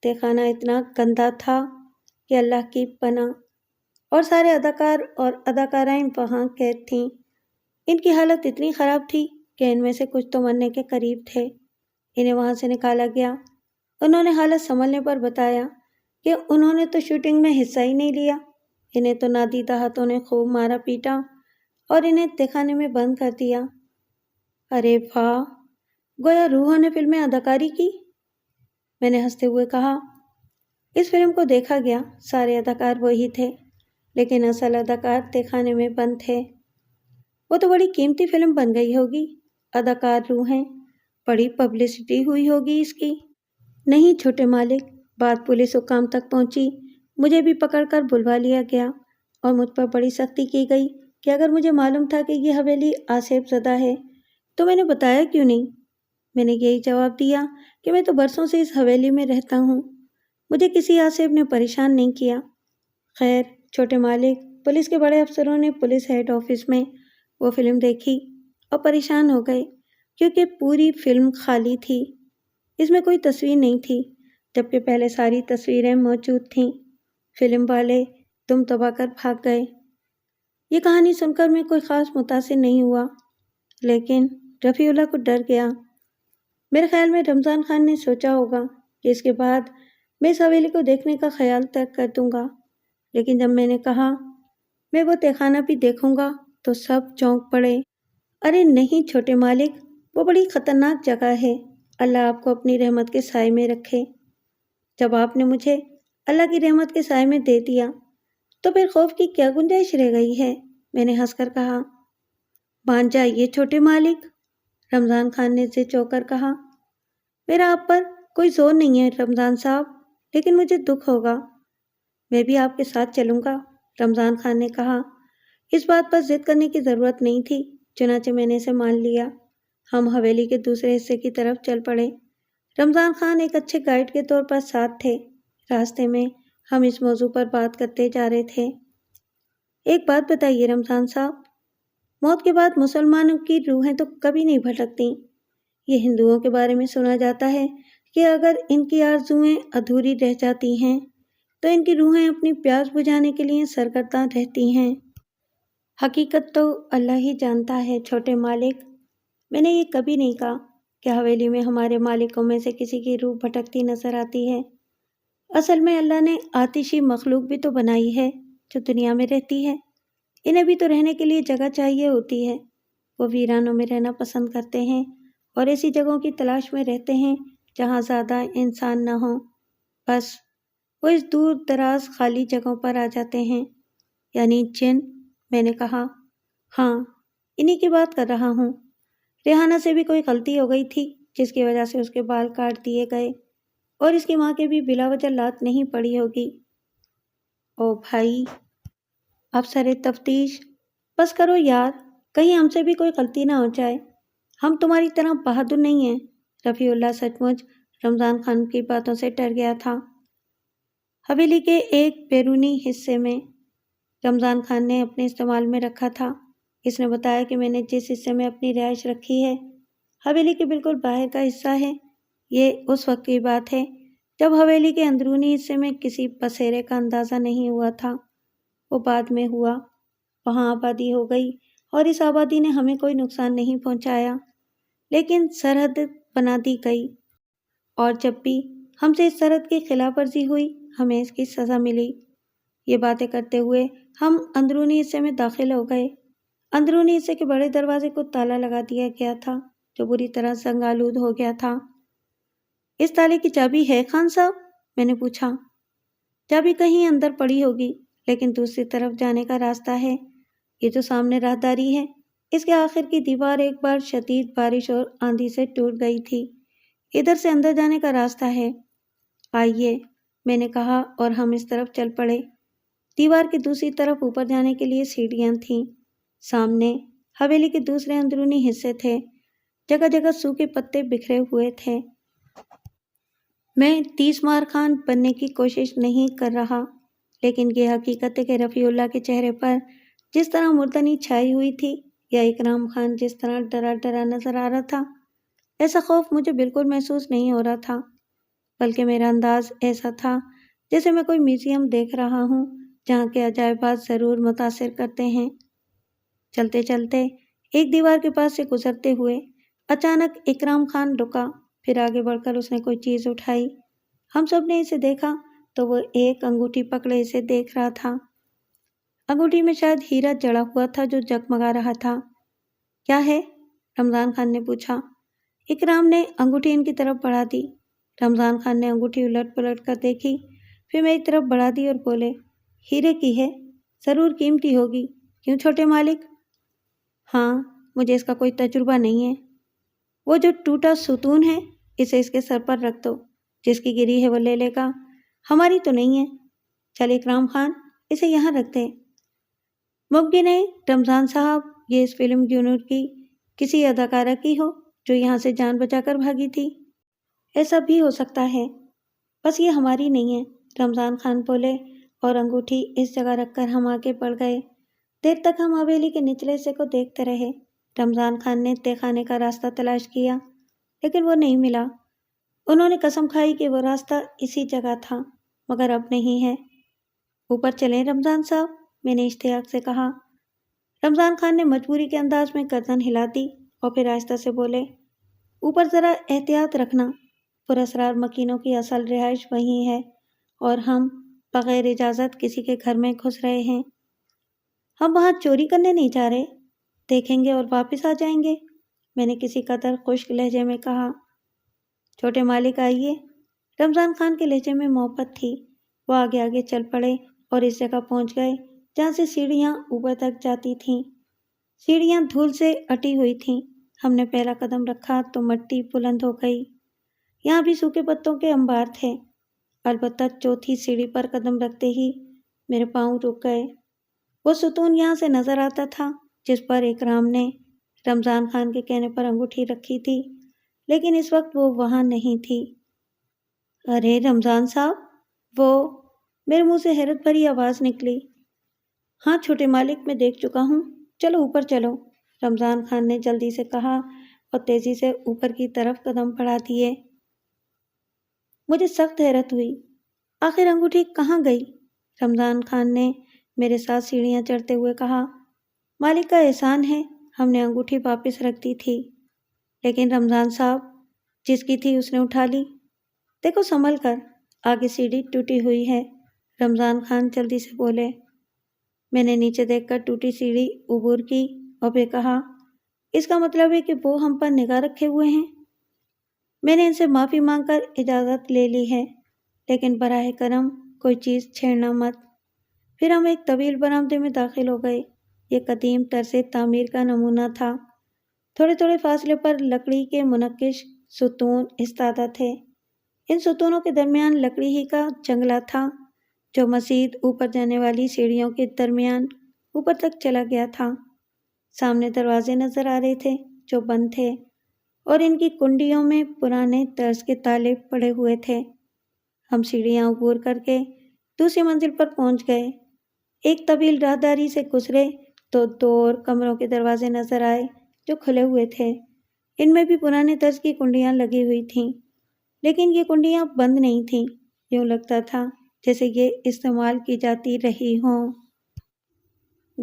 تہخانہ اتنا گندا تھا کہ اللہ کی پناہ، اور سارے اداکار اور اداکارائیں وہاں قید تھیں۔ ان کی حالت اتنی خراب تھی کہ ان میں سے کچھ تو مرنے کے قریب تھے۔ انہیں وہاں سے نکالا گیا۔ انہوں نے حالت سنبھلنے پر بتایا کہ انہوں نے تو شوٹنگ میں حصہ ہی نہیں لیا۔ انہیں تو نادیدہ ہاتھوں نے خوب مارا پیٹا اور انہیں تہخانے میں بند کر دیا۔ ارے واہ، گویا روحوں نے فلم میں اداکاری کی، میں نے ہنستے ہوئے کہا۔ اس فلم کو دیکھا گیا، سارے اداکار وہی تھے، لیکن اصل اداکار تہخانے میں بند تھے۔ وہ تو بڑی قیمتی فلم بن گئی ہوگی، اداکار روحیں، بڑی پبلسٹی ہوئی ہوگی اس کی۔ نہیں چھوٹے مالک، بات پولیس حکام تک پہنچی، مجھے بھی پکڑ کر بلوا لیا گیا اور مجھ پر بڑی سختی کی گئی کہ اگر مجھے معلوم تھا کہ یہ حویلی آصف زدہ ہے تو میں نے بتایا کیوں نہیں۔ میں نے یہی جواب دیا کہ میں تو برسوں سے اس حویلی میں رہتا ہوں، مجھے کسی آصف نے پریشان نہیں کیا۔ خیر چھوٹے مالک، پولیس کے بڑے افسروں نے پولیس ہیڈ آفس میں وہ فلم دیکھی اور پریشان ہو گئے کیونکہ پوری فلم خالی تھی، اس میں کوئی تصویر نہیں تھی، جبکہ پہلے ساری تصویریں موجود تھیں۔ فلم والے دم دبا کر بھاگ گئے۔ یہ کہانی سن کر میں کوئی خاص متاثر نہیں ہوا، لیکن رفیع اللہ کو ڈر گیا۔ میرے خیال میں رمضان خان نے سوچا ہوگا کہ اس کے بعد میں اس حویلی کو دیکھنے کا خیال ترک کر دوں گا، لیکن جب میں نے کہا میں وہ تہخانہ بھی دیکھوں گا تو سب چونک پڑے۔ ارے نہیں چھوٹے مالک، وہ بڑی خطرناک جگہ ہے، اللہ آپ کو اپنی رحمت کے سائے میں رکھے۔ جب آپ نے مجھے اللہ کی رحمت کے سائے میں دے دیا تو پھر خوف کی کیا گنجائش رہ گئی ہے، میں نے ہنس کر کہا۔ مان جائیے چھوٹے مالک، رمضان خان نے ضد چوک کر کہا۔ میرا آپ پر کوئی زور نہیں ہے رمضان صاحب، لیکن مجھے دکھ ہوگا۔ میں بھی آپ کے ساتھ چلوں گا، رمضان خان نے کہا۔ اس بات پر ضد کرنے کی ضرورت نہیں تھی، چنانچہ میں نے اسے مان لیا۔ ہم حویلی کے دوسرے حصے کی طرف چل پڑے۔ رمضان خان ایک اچھے گائیڈ کے طور پر ساتھ تھے۔ راستے میں ہم اس موضوع پر بات کرتے جا رہے تھے۔ ایک بات بتائیے رمضان صاحب، موت کے بعد مسلمانوں کی روحیں تو کبھی نہیں بھٹکتی۔ یہ ہندوؤں کے بارے میں سنا جاتا ہے کہ اگر ان کی آرزوئیں ادھوری رہ جاتی ہیں تو ان کی روحیں اپنی پیاس بجھانے کے لیے سرگرداں رہتی ہیں۔ حقیقت تو اللہ ہی جانتا ہے چھوٹے مالک، میں نے یہ کبھی نہیں کہا کہ حویلی میں ہمارے مالکوں میں سے کسی کی روح بھٹکتی نظر آتی ہے۔ اصل میں اللہ نے آتشی مخلوق بھی تو بنائی ہے جو دنیا میں رہتی ہے، انہیں بھی تو رہنے کے لیے جگہ چاہیے ہوتی ہے۔ وہ ویرانوں میں رہنا پسند کرتے ہیں اور ایسی جگہوں کی تلاش میں رہتے ہیں جہاں زیادہ انسان نہ ہوں، بس وہ اس دور دراز خالی جگہوں پر آ جاتے ہیں۔ یعنی جن، میں نے کہا۔ ہاں، انہی کی بات کر رہا ہوں۔ ریحانہ سے بھی کوئی غلطی ہو گئی تھی جس کی وجہ سے اس کے بال کاٹ دیے گئے، اور اس کی ماں کے بھی بلا وجہ لات نہیں پڑی ہوگی۔ او بھائی، افسر تفتیش، بس کرو یار، کہیں ہم سے بھی کوئی غلطی نہ ہو جائے، ہم تمہاری طرح بہادر نہیں ہیں۔ رفیع اللہ سچ مچ رمضان خان کی باتوں سے ڈر گیا تھا۔ حویلی کے ایک بیرونی حصے میں رمضان خان نے اپنے استعمال میں رکھا تھا۔ اس نے بتایا کہ میں نے جس حصے میں اپنی رہائش رکھی ہے حویلی کے بالکل باہر کا حصہ ہے۔ یہ اس وقت کی بات ہے جب حویلی کے اندرونی حصے میں کسی بسیرے کا اندازہ نہیں ہوا تھا، وہ بعد میں ہوا۔ وہاں آبادی ہو گئی اور اس آبادی نے ہمیں کوئی نقصان نہیں پہنچایا، لیکن سرحد بنا دی گئی، اور جب بھی ہم سے اس سرحد کی خلاف ورزی ہوئی ہمیں اس کی سزا ملی۔ یہ باتیں کرتے ہوئے ہم اندرونی حصے میں داخل ہو گئے۔ اندرونی حصے کے بڑے دروازے کو تالا لگا دیا گیا تھا جو بری طرح زنگ آلود ہو گیا تھا۔ اس تالے کی چابی ہے خان صاحب؟ میں نے پوچھا۔ چابی کہیں اندر پڑی ہوگی، لیکن دوسری طرف جانے کا راستہ ہے، یہ جو سامنے راہداری ہے، اس کے آخر کی دیوار ایک بار شدید بارش اور آندھی سے ٹوٹ گئی تھی، ادھر سے اندر جانے کا راستہ ہے۔ آئیے، میں نے کہا اور ہم اس طرف چل پڑے۔ دیوار کی دوسری طرف اوپر جانے کے لیے سیڑھیاں تھیں۔ سامنے حویلی کے دوسرے اندرونی حصے تھے۔ جگہ جگہ سوکھے پتے بکھرے ہوئے تھے۔ میں تیس مار خان بننے کی کوشش نہیں کر رہا، لیکن یہ حقیقت ہے کہ رفیع اللہ کے چہرے پر جس طرح مردنی چھائی ہوئی تھی، یا اکرام خان جس طرح ڈرا ڈرا نظر آ رہا تھا، ایسا خوف مجھے بالکل محسوس نہیں ہو رہا تھا، بلکہ میرا انداز ایسا تھا جیسے میں کوئی میوزیم دیکھ رہا ہوں جہاں کے عجائبات ضرور متاثر کرتے ہیں۔ چلتے چلتے ایک دیوار کے پاس سے گزرتے ہوئے اچانک اکرام خان رکا، پھر آگے بڑھ کر اس نے کوئی چیز اٹھائی۔ ہم سب نے اسے دیکھا تو وہ ایک انگوٹھی پکڑے اسے دیکھ رہا تھا۔ انگوٹھی میں شاید ہیرا جڑا ہوا تھا جو جگمگا رہا تھا۔ کیا ہے؟ رمضان خان نے پوچھا۔ اکرام نے انگوٹھی ان کی طرف بڑھا دی۔ رمضان خان نے انگوٹھی الٹ پلٹ کر دیکھی، پھر میری طرف بڑھا دی اور بولے، ہیرے کی ہے، ضرور قیمتی ہوگی، کیوں چھوٹے مالک؟ ہاں، مجھے اس کا کوئی تجربہ نہیں ہے۔ وہ جو ٹوٹا ستون ہے، اسے اس کے سر پر رکھ دو، جس کی گری ہے وہ لے لے گا، ہماری تو نہیں ہے۔ چل اکرام خان، اسے یہاں رکھ دے۔ ممکن ہے رمضان صاحب یہ اس فلم یونٹ کی کسی اداکارہ کی ہو جو یہاں سے جان بچا کر بھاگی تھی۔ ایسا بھی ہو سکتا ہے، بس یہ ہماری نہیں ہے، رمضان خان بولے، اور انگوٹھی اس جگہ رکھ کر ہم آگے بڑھ گئے۔ دیر تک ہم حویلی کے نچلے حصے کو دیکھتے رہے۔ رمضان خان نے تہہ خانے کا راستہ تلاش کیا، لیکن وہ نہیں ملا۔ انہوں نے قسم کھائی کہ وہ راستہ اسی جگہ تھا، مگر اب نہیں ہے۔ اوپر چلیں رمضان صاحب، میں نے اشتیاق سے کہا۔ رمضان خان نے مجبوری کے انداز میں گردن ہلا دی اور پھر آہستہ سے بولے، اوپر ذرا احتیاط رکھنا، پراسرار مکینوں کی اصل رہائش وہیں ہے اور ہم بغیر اجازت کسی کے گھر میں گھس رہے ہیں۔ ہم وہاں چوری کرنے نہیں جا رہے، دیکھیں گے اور واپس آ جائیں گے، میں نے کسی قدر خشک لہجے میں کہا۔ چھوٹے مالک آئیے، رمضان خان کے لہجے میں محبت تھی۔ وہ آگے آگے چل پڑے اور اس جگہ پہنچ گئے جہاں سے سیڑھیاں اوپر تک جاتی تھیں۔ سیڑھیاں دھول سے اٹی ہوئی تھیں۔ ہم نے پہلا قدم رکھا تو مٹی بلند ہو گئی۔ یہاں بھی سوکھے پتوں کے انبار تھے، البتہ چوتھی سیڑھی پر قدم رکھتے ہی میرے پاؤں رک گئے۔ وہ ستون یہاں سے نظر آتا تھا جس پر اکرام نے رمضان خان کے کہنے پر انگوٹھی رکھی تھی، لیکن اس وقت وہ وہاں نہیں تھی۔ ارے رمضان صاحب، وہ… میرے منہ سے حیرت بھری آواز نکلی۔ ہاں چھوٹے مالک، میں دیکھ چکا ہوں، چلو اوپر چلو، رمضان خان نے جلدی سے کہا اور تیزی سے اوپر کی طرف قدم بڑھا دیے۔ مجھے سخت حیرت ہوئی، آخر انگوٹھی کہاں گئی؟ رمضان خان نے میرے ساتھ سیڑھیاں چڑھتے ہوئے کہا۔ مالک کا احسان ہے، ہم نے انگوٹھی واپس رکھ دی تھی، لیکن رمضان صاحب جس کی تھی اس نے اٹھا لی۔ دیکھو سنبھل کر، آگے سیڑھی ٹوٹی ہوئی ہے، رمضان خان جلدی سے بولے۔ میں نے نیچے دیکھ کر ٹوٹی سیڑھی عبور کی اور پھر کہا، اس کا مطلب ہے کہ وہ ہم پر نگاہ رکھے ہوئے ہیں۔ میں نے ان سے معافی مانگ کر اجازت لے لی ہے، لیکن براہ کرم کوئی چیز چھیڑنا مت۔ پھر ہم ایک طویل برآمدے میں داخل ہو گئے۔ یہ قدیم طرز تعمیر کا نمونہ تھا۔ تھوڑے تھوڑے فاصلے پر لکڑی کے منقش ستون ایستادہ تھے۔ ان ستونوں کے درمیان لکڑی ہی کا جنگلہ تھا جو مزید اوپر جانے والی سیڑھیوں کے درمیان اوپر تک چلا گیا تھا۔ سامنے دروازے نظر آ رہے تھے جو بند تھے اور ان کی کنڈیوں میں پرانے طرز کے تالے پڑے ہوئے تھے۔ ہم سیڑھیاں عبور کر کے دوسری منزل پر پہنچ گئے۔ ایک طویل راہداری سے گزرے تو دو اور کمروں کے دروازے نظر آئے جو کھلے ہوئے تھے۔ ان میں بھی پرانے طرز کی کنڈیاں لگی ہوئی تھیں، لیکن یہ کنڈیاں بند نہیں تھیں، یوں لگتا تھا جیسے یہ استعمال کی جاتی رہی ہوں۔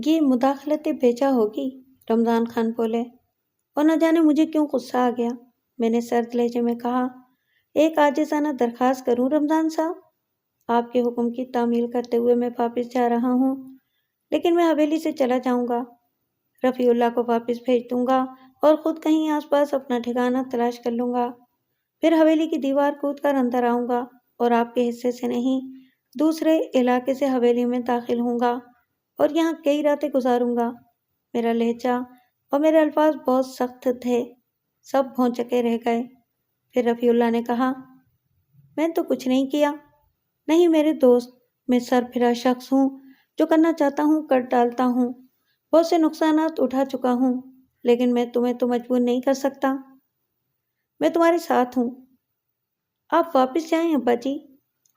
یہ مداخلت بیجا ہوگی، رمضان خان بولے، اور نہ جانے مجھے کیوں غصہ آ گیا۔ میں نے سرد لہجے میں کہا، ایک عاجزانہ درخواست کروں رمضان صاحب، آپ کے حکم کی تعمیل کرتے ہوئے میں واپس جا رہا ہوں، لیکن میں حویلی سے چلا جاؤں گا، رفیع اللہ کو واپس بھیج دوں گا اور خود کہیں آس پاس اپنا ٹھکانہ تلاش کر لوں گا، پھر حویلی کی دیوار کود کر اندر آؤں گا اور آپ کے حصے سے نہیں، دوسرے علاقے سے حویلی میں داخل ہوں گا اور یہاں کئی راتیں گزاروں گا۔ میرا لہجہ اور میرے الفاظ بہت سخت تھے، سب بھونچکے رہ گئے۔ پھر رفیع اللہ نے کہا، میں نے تو کچھ نہیں کیا، نہیں میرے دوست، میں سرفراز شخص ہوں، جو کرنا چاہتا ہوں کر ڈالتا ہوں، بہت سے نقصانات اٹھا چکا ہوں، لیکن میں تمہیں تو مجبور نہیں کر سکتا۔ میں تمہارے ساتھ ہوں۔ آپ واپس جائیں ابا جی۔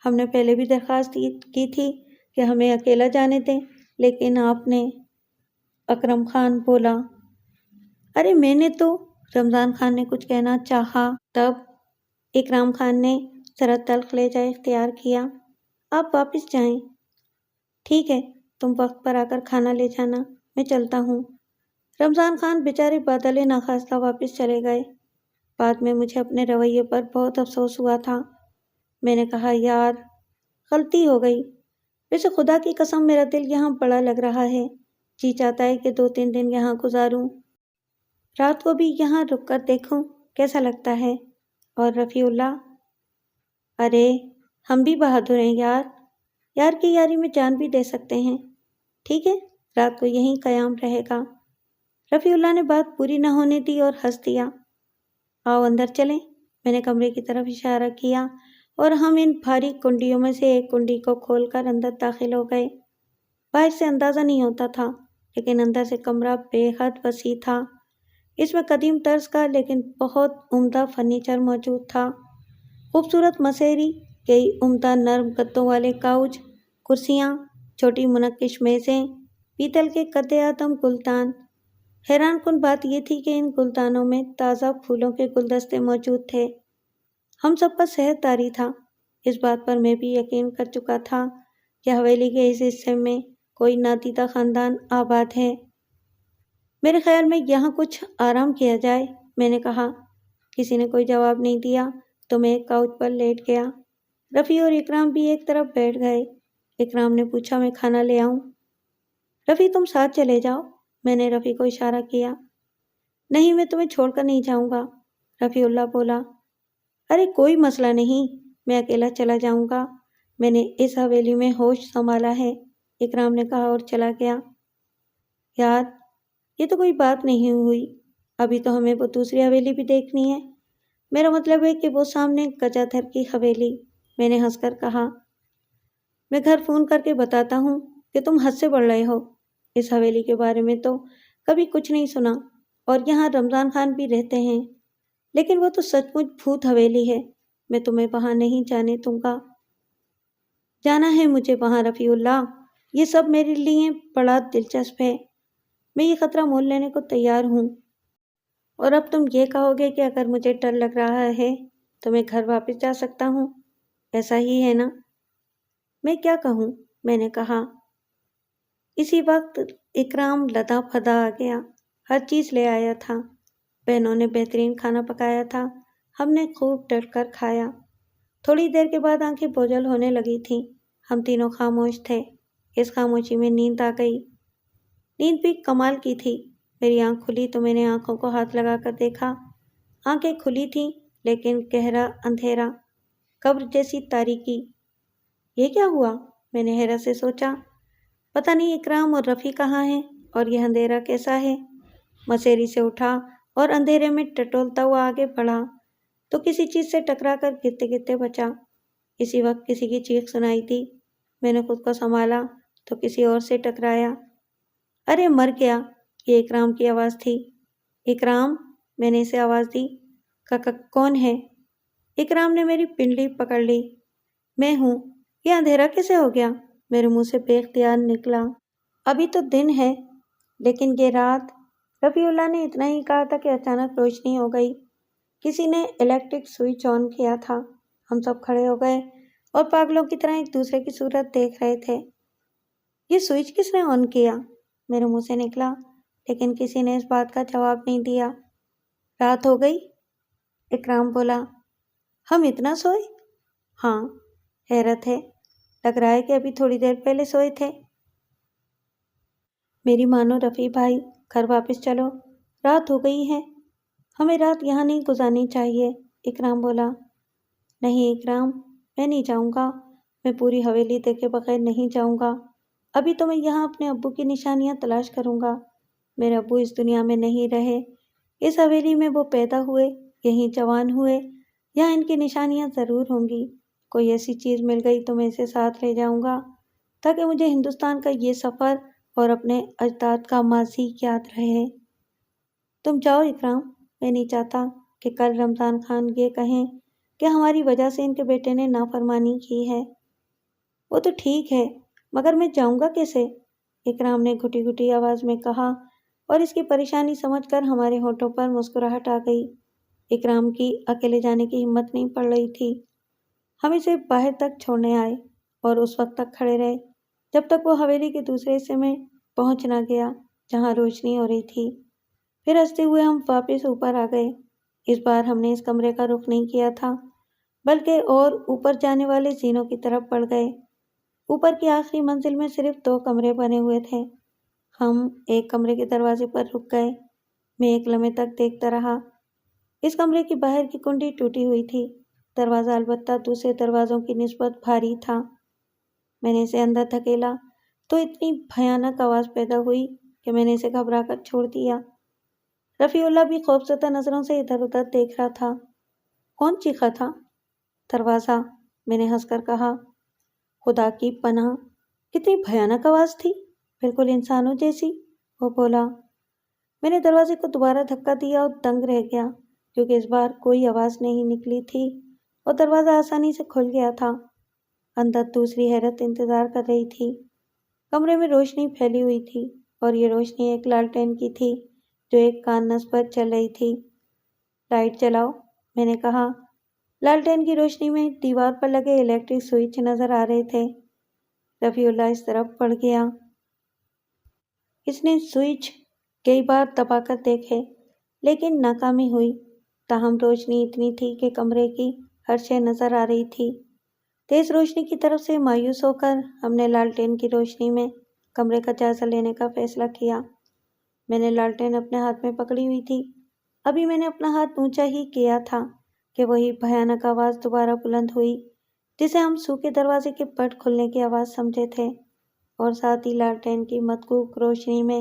ہم نے پہلے بھی درخواست کی تھی کہ ہمیں اکیلا جانے دیں، لیکن آپ نے… اکرم خان بولا۔ ارے میں نے تو… رمضان خان نے کچھ کہنا چاہا، تب اکرام خان نے ذرا تلخ لہجہ اختیار کیا۔ آپ واپس جائیں۔ ٹھیک ہے، تم وقت پر آ کر کھانا لے جانا، میں چلتا ہوں۔ رمضان خان بیچارے بادل ناخواستہ واپس چلے گئے۔ بعد میں مجھے اپنے رویے پر بہت افسوس ہوا تھا۔ میں نے کہا یار، غلطی ہو گئی۔ ویسے خدا کی قسم میرا دل یہاں بڑا لگ رہا ہے، جی چاہتا ہے کہ 2-3 دن یہاں گزاروں، رات کو بھی یہاں رک کر دیکھوں کیسا لگتا ہے۔ اور رفیع اللہ… ارے ہم بھی بہادر ہیں یار، یار کی یاری میں جان بھی دے سکتے ہیں۔ ٹھیک ہے، رات کو یہیں قیام رہے گا۔ رفیع اللہ نے بات پوری نہ ہونے دی اور ہنس دیا۔ آؤ اندر چلیں، میں نے کمرے کی طرف اشارہ کیا اور ہم ان بھاری کنڈیوں میں سے ایک کنڈی کو کھول کر اندر داخل ہو گئے۔ باہر سے اندازہ نہیں ہوتا تھا، لیکن اندر سے کمرہ بے حد وسیع تھا۔ اس میں قدیم طرز کا لیکن بہت عمدہ فرنیچر موجود تھا۔ خوبصورت مشیری، کئی عمدہ نرم گدوں والے کاؤچ، کرسیاں، چھوٹی منقش میزیں، پیتل کے قد اعظم گلدان۔ حیران کن بات یہ تھی کہ ان گلدانوں میں تازہ پھولوں کے گلدستے موجود تھے۔ ہم سب کا صحت طاری تھا۔ اس بات پر میں بھی یقین کر چکا تھا کہ حویلی کے اس حصے میں کوئی نادیدہ خاندان آباد ہے۔ میرے خیال میں یہاں کچھ آرام کیا جائے، میں نے کہا۔ کسی نے کوئی جواب نہیں دیا تو میں ایک کاؤچ پر لیٹ گیا۔ رفیع اور اکرام بھی ایک طرف بیٹھ گئے۔ اکرام نے پوچھا میں کھانا لے آؤں؟ رفیع تم ساتھ چلے جاؤ، میں نے رفیع کو اشارہ کیا۔ نہیں میں تمہیں چھوڑ کر نہیں جاؤں گا، رفیع اللہ بولا۔ ارے کوئی مسئلہ نہیں، میں اکیلا چلا جاؤں گا، میں نے اس حویلی میں ہوش سنبھالا ہے، اکرام نے کہا اور چلا گیا۔ یار یہ تو کوئی بات نہیں ہوئی، ابھی تو ہمیں وہ دوسری حویلی بھی دیکھنی ہے۔ میرا مطلب ہے کہ وہ سامنے گجادھر کی حویلی، میں نے ہنس کر کہا۔ میں گھر فون کر کے بتاتا ہوں کہ تم حد سے بڑھ رہے ہو، اس حویلی کے بارے میں تو کبھی کچھ نہیں سنا، اور یہاں رمضان خان بھی رہتے ہیں، لیکن وہ تو سچ مچ بھوت حویلی ہے، میں تمہیں وہاں نہیں جانے دوں گا۔ جانا ہے مجھے وہاں رفیع اللہ، یہ سب میرے لیے بڑا دلچسپ ہے، میں یہ خطرہ مول لینے کو تیار ہوں۔ اور اب تم یہ کہو گے کہ اگر مجھے ڈر لگ رہا ہے تو میں گھر واپس جا سکتا ہوں، ایسا ہی ہے نا؟ میں کیا کہوں، میں نے کہا۔ اسی وقت اکرام لدا پھدا آ گیا، ہر چیز لے آیا تھا۔ بہنوں نے بہترین کھانا پکایا تھا، ہم نے خوب ڈٹ کر کھایا۔ تھوڑی دیر کے بعد آنکھیں بوجھل ہونے لگی تھیں، ہم تینوں خاموش تھے۔ اس خاموشی میں نیند آ گئی۔ نیند بھی کمال کی تھی۔ میری آنکھ کھلی تو میں نے آنکھوں کو ہاتھ لگا کر دیکھا۔ آنکھیں کھلی تھیں لیکن گہرا اندھیرا، قبر جیسی تاریکی۔ یہ کیا ہوا؟ میں نے حیرت سے سوچا۔ پتہ نہیں اکرام اور رفیع کہاں ہیں اور یہ اندھیرا کیسا ہے؟ مسیری سے اٹھا اور اندھیرے میں ٹٹولتا ہوا آگے بڑھا تو کسی چیز سے ٹکرا کر گرتے گرتے بچا۔ اسی وقت کسی کی چیخ سنائی دی۔ میں نے خود کو سنبھالا تو کسی اور سے ٹکرایا۔ ارے مر گیا، یہ اکرام کی آواز تھی۔ اکرام، میں نے اسے آواز دی۔ کاکا کون ہے؟ اکرام نے میری پنڈلی پکڑ لی۔ میں ہوں۔ یہ اندھیرا کیسے ہو گیا؟ میرے منہ سے بے اختیار نکلا۔ ابھی تو دن ہے، لیکن یہ رات۔ رفیع اللہ نے اتنا ہی کہا تھا کہ اچانک روشنی ہو گئی۔ کسی نے الیکٹرک سوئچ آن کیا تھا۔ ہم سب کھڑے ہو گئے اور پاگلوں کی طرح ایک دوسرے کی صورت دیکھ رہے تھے۔ یہ سوئچ کس نے آن کیا؟ میرے منہ سے نکلا، لیکن کسی نے اس بات کا جواب نہیں دیا۔ رات ہو گئی، اکرام بولا۔ ہم اتنا سوئے؟ ہاں، حیرت ہے، لگ رہا ہے کہ ابھی تھوڑی دیر پہلے سوئے تھے۔ میری مانو رفیع بھائی، گھر واپس چلو، رات ہو گئی ہے، ہمیں رات یہاں نہیں گزارنی چاہیے، اکرام بولا۔ نہیں اکرام، میں نہیں جاؤں گا، میں پوری حویلی دیکھے بغیر نہیں جاؤں گا، ابھی تو میں یہاں اپنے ابو کی نشانیاں تلاش کروں گا۔ میرے ابو اس دنیا میں نہیں رہے، اس حویلی میں وہ پیدا ہوئے، یہیں جوان ہوئے، یہاں ان کی نشانیاں ضرور ہوں گی، کوئی ایسی چیز مل گئی تو میں اسے ساتھ لے جاؤں گا تاکہ مجھے ہندوستان کا یہ سفر اور اپنے اجداد کا ماضی یاد رہے۔ تم جاؤ اکرام، میں نہیں چاہتا کہ کل رمضان خان یہ کہیں کہ ہماری وجہ سے ان کے بیٹے نے نافرمانی کی ہے۔ وہ تو ٹھیک ہے، مگر میں جاؤں گا کیسے؟ اکرام نے گھٹی گھٹی آواز میں کہا، اور اس کی پریشانی سمجھ کر ہمارے ہونٹوں پر مسکراہٹ آ گئی۔ اکرام کی اکیلے جانے کی ہمت نہیں پڑ رہی تھی۔ ہم اسے باہر تک چھوڑنے آئے اور اس وقت تک کھڑے رہے جب تک وہ حویلی کے دوسرے حصے میں پہنچ نہ گیا جہاں روشنی ہو رہی تھی۔ پھر ہنستے ہوئے ہم واپس اوپر آ گئے۔ اس بار ہم نے اس کمرے کا رخ نہیں کیا تھا بلکہ اور اوپر جانے والے زینوں کی طرف بڑھ گئے۔ اوپر کی آخری منزل میں صرف 2 کمرے بنے ہوئے تھے۔ ہم ایک کمرے کے دروازے پر رک گئے۔ میں ایک لمحے تک دیکھتا رہا۔ اس کمرے کی باہر کی کنڈی ٹوٹی ہوئی تھی، دروازہ البتہ دوسرے دروازوں کی نسبت بھاری تھا۔ میں نے اسے اندر دھکیلا تو اتنی بھیانک آواز پیدا ہوئی کہ میں نے اسے گھبرا کر چھوڑ دیا۔ رفیع اللہ بھی خوفزدہ نظروں سے ادھر ادھر دیکھ رہا تھا۔ کون چیخا تھا؟ دروازہ، میں نے ہنس کر کہا۔ خدا کی پناہ، کتنی بھیانک آواز تھی، بالکل انسانوں جیسی، وہ بولا۔ میں نے دروازے کو دوبارہ دھکا دیا اور دنگ رہ گیا کیونکہ اس بار کوئی آواز نہیں نکلی تھی اور دروازہ آسانی سے کھل گیا تھا۔ اندر دوسری حیرت انتظار کر رہی تھی۔ کمرے میں روشنی پھیلی ہوئی تھی اور یہ روشنی ایک لالٹین کی تھی جو ایک کانس پر چل رہی تھی۔ لائٹ جلاؤ، میں نے کہا۔ لالٹین کی روشنی میں دیوار پر لگے الیکٹرک سوئچ نظر آ رہے تھے۔ رفیع اللہ اس طرف بڑھ گیا۔ اس نے سوئچ کئی بار دبا کر دیکھے لیکن ناکامی ہوئی، تاہم روشنی اتنی تھی کہ کمرے کی ہر شے نظر آ رہی تھی۔ تیز روشنی کی طرف سے مایوس ہو کر ہم نے لالٹین کی روشنی میں کمرے کا جائزہ لینے کا فیصلہ کیا۔ میں نے لالٹین اپنے ہاتھ میں پکڑی ہوئی تھی۔ ابھی میں نے اپنا ہاتھ اونچا ہی کیا تھا کہ وہی بھیانک آواز دوبارہ بلند ہوئی جسے ہم سوکھے دروازے کے پٹ کھلنے کی آواز سمجھے تھے، اور ساتھ ہی لالٹین کی متکوک روشنی میں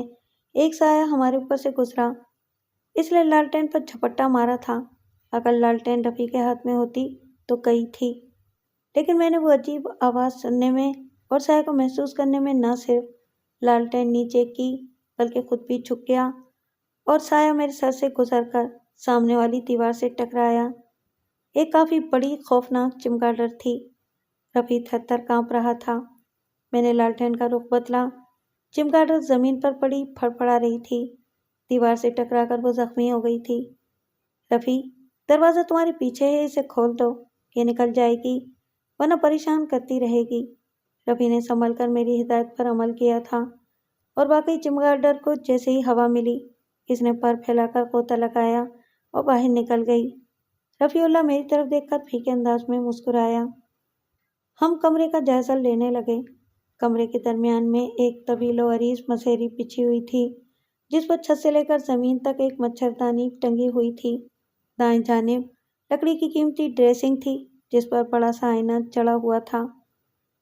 ایک سایہ ہمارے اوپر سے گزرا۔ اس نے لالٹین پر جھپٹا مارا تھا۔ اگر لالٹین رفیع کے ہاتھ میں ہوتی تو کئی تھی، لیکن میں نے وہ عجیب آواز سننے میں اور سایہ کو محسوس کرنے میں نہ صرف لالٹین نیچے کی بلکہ خود بھی جھک گیا اور سایہ میرے سر سے گزر کر سامنے والی دیوار سے ٹکرایا۔ ایک کافی بڑی خوفناک چمگادڑ تھی۔ رفیع تھر تھر کانپ رہا تھا۔ میں نے لالٹین کا رخ بدلا۔ چمگادڑ زمین پر پڑی پھڑپڑا رہی تھی۔ دیوار سے ٹکرا کر وہ زخمی ہو گئی تھی۔ رفیع، دروازہ تمہارے پیچھے ہے، اسے کھول دو، یہ نکل جائے گی ورنہ پریشان کرتی رہے گی۔ رفیع نے سنبھل کر میری ہدایت پر عمل کیا تھا اور واقعی چمگادڑ کو جیسے ہی ہوا ملی اس نے پر پھیلا کر غوطہ لگایا اور باہر نکل گئی۔ رفیع اللہ میری طرف دیکھ کر پھیکے انداز میں مسکرایا۔ ہم کمرے کا جائزہ لینے لگے۔ کمرے کے درمیان میں ایک طویل و عریض مسیری بچھی ہوئی تھی جس پر چھت سے لے کر زمین تک ایک مچھردانی ٹنگی ہوئی تھی۔ دائیں جانب لکڑی کی قیمتی ڈریسنگ تھی جس پر بڑا سا آئینہ چڑھا ہوا تھا۔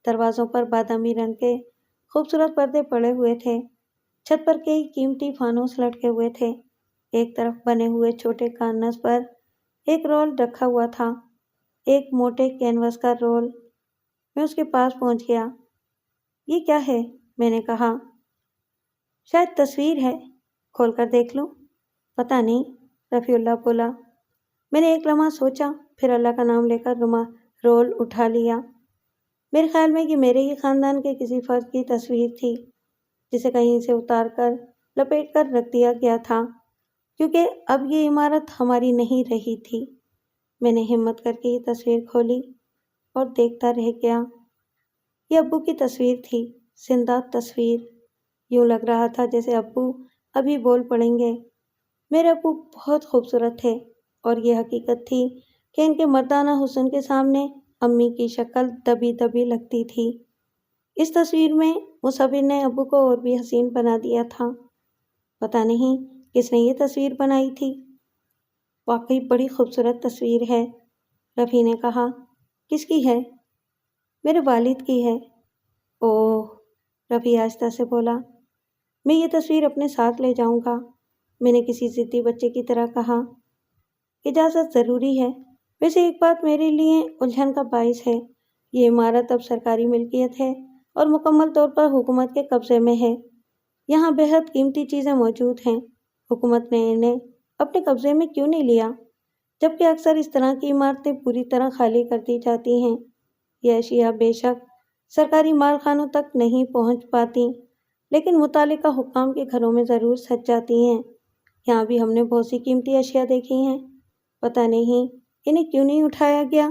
دروازوں پر بادامی رنگ کے خوبصورت پردے پڑے ہوئے تھے۔ چھت پر کئی قیمتی فانوس لٹکے ہوئے تھے۔ ایک طرف بنے ہوئے چھوٹے کانس پر ایک رول رکھا ہوا تھا، ایک موٹے کینوس کا رول۔ میں اس کے پاس پہنچ گیا۔ یہ کیا ہے؟ میں نے کہا۔ شاید تصویر ہے، کھول کر دیکھ لوں؟ پتہ نہیں، رفیع اللہ بولا۔ میں نے ایک لمحہ سوچا، پھر اللہ کا نام لے کر رول اٹھا لیا۔ میرے خیال میں یہ میرے ہی خاندان کے کسی فرد کی تصویر تھی جسے کہیں سے اتار کر لپیٹ کر رکھ دیا گیا تھا کیونکہ اب یہ عمارت ہماری نہیں رہی تھی۔ میں نے ہمت کر کے یہ تصویر کھولی اور دیکھتا رہ گیا۔ یہ ابو کی تصویر تھی، زندہ تصویر۔ یوں لگ رہا تھا جیسے ابو ابھی بول پڑیں گے۔ میرے ابو بہت خوبصورت تھے اور یہ حقیقت تھی کہ ان کے مردانہ حسن کے سامنے امی کی شکل دبی دبی لگتی تھی۔ اس تصویر میں مصور نے ابو کو اور بھی حسین بنا دیا تھا۔ پتہ نہیں کس نے یہ تصویر بنائی تھی۔ واقعی بڑی خوبصورت تصویر ہے، رفیع نے کہا۔ کس کی ہے؟ میرے والد کی ہے۔ اوہ، رفیع آہستہ سے بولا۔ میں یہ تصویر اپنے ساتھ لے جاؤں گا، میں نے کسی ضدی بچے کی طرح کہا۔ اجازت ضروری ہے، ویسے ایک بات میرے لیے الجھن کا باعث ہے یہ عمارت اب سرکاری ملکیت ہے اور مکمل طور پر حکومت کے قبضے میں ہے۔ یہاں بہت قیمتی چیزیں موجود ہیں، حکومت نے انہیں اپنے قبضے میں کیوں نہیں لیا؟ جبکہ اکثر اس طرح کی عمارتیں پوری طرح خالی کر دی جاتی ہیں۔ یہ اشیاء بے شک سرکاری مال خانوں تک نہیں پہنچ پاتی، لیکن متعلقہ حکام کے گھروں میں ضرور سج جاتی ہیں۔ یہاں بھی ہم نے بہت سی قیمتی اشیاء دیکھی ہیں، پتہ نہیں انہیں کیوں نہیں اٹھایا گیا۔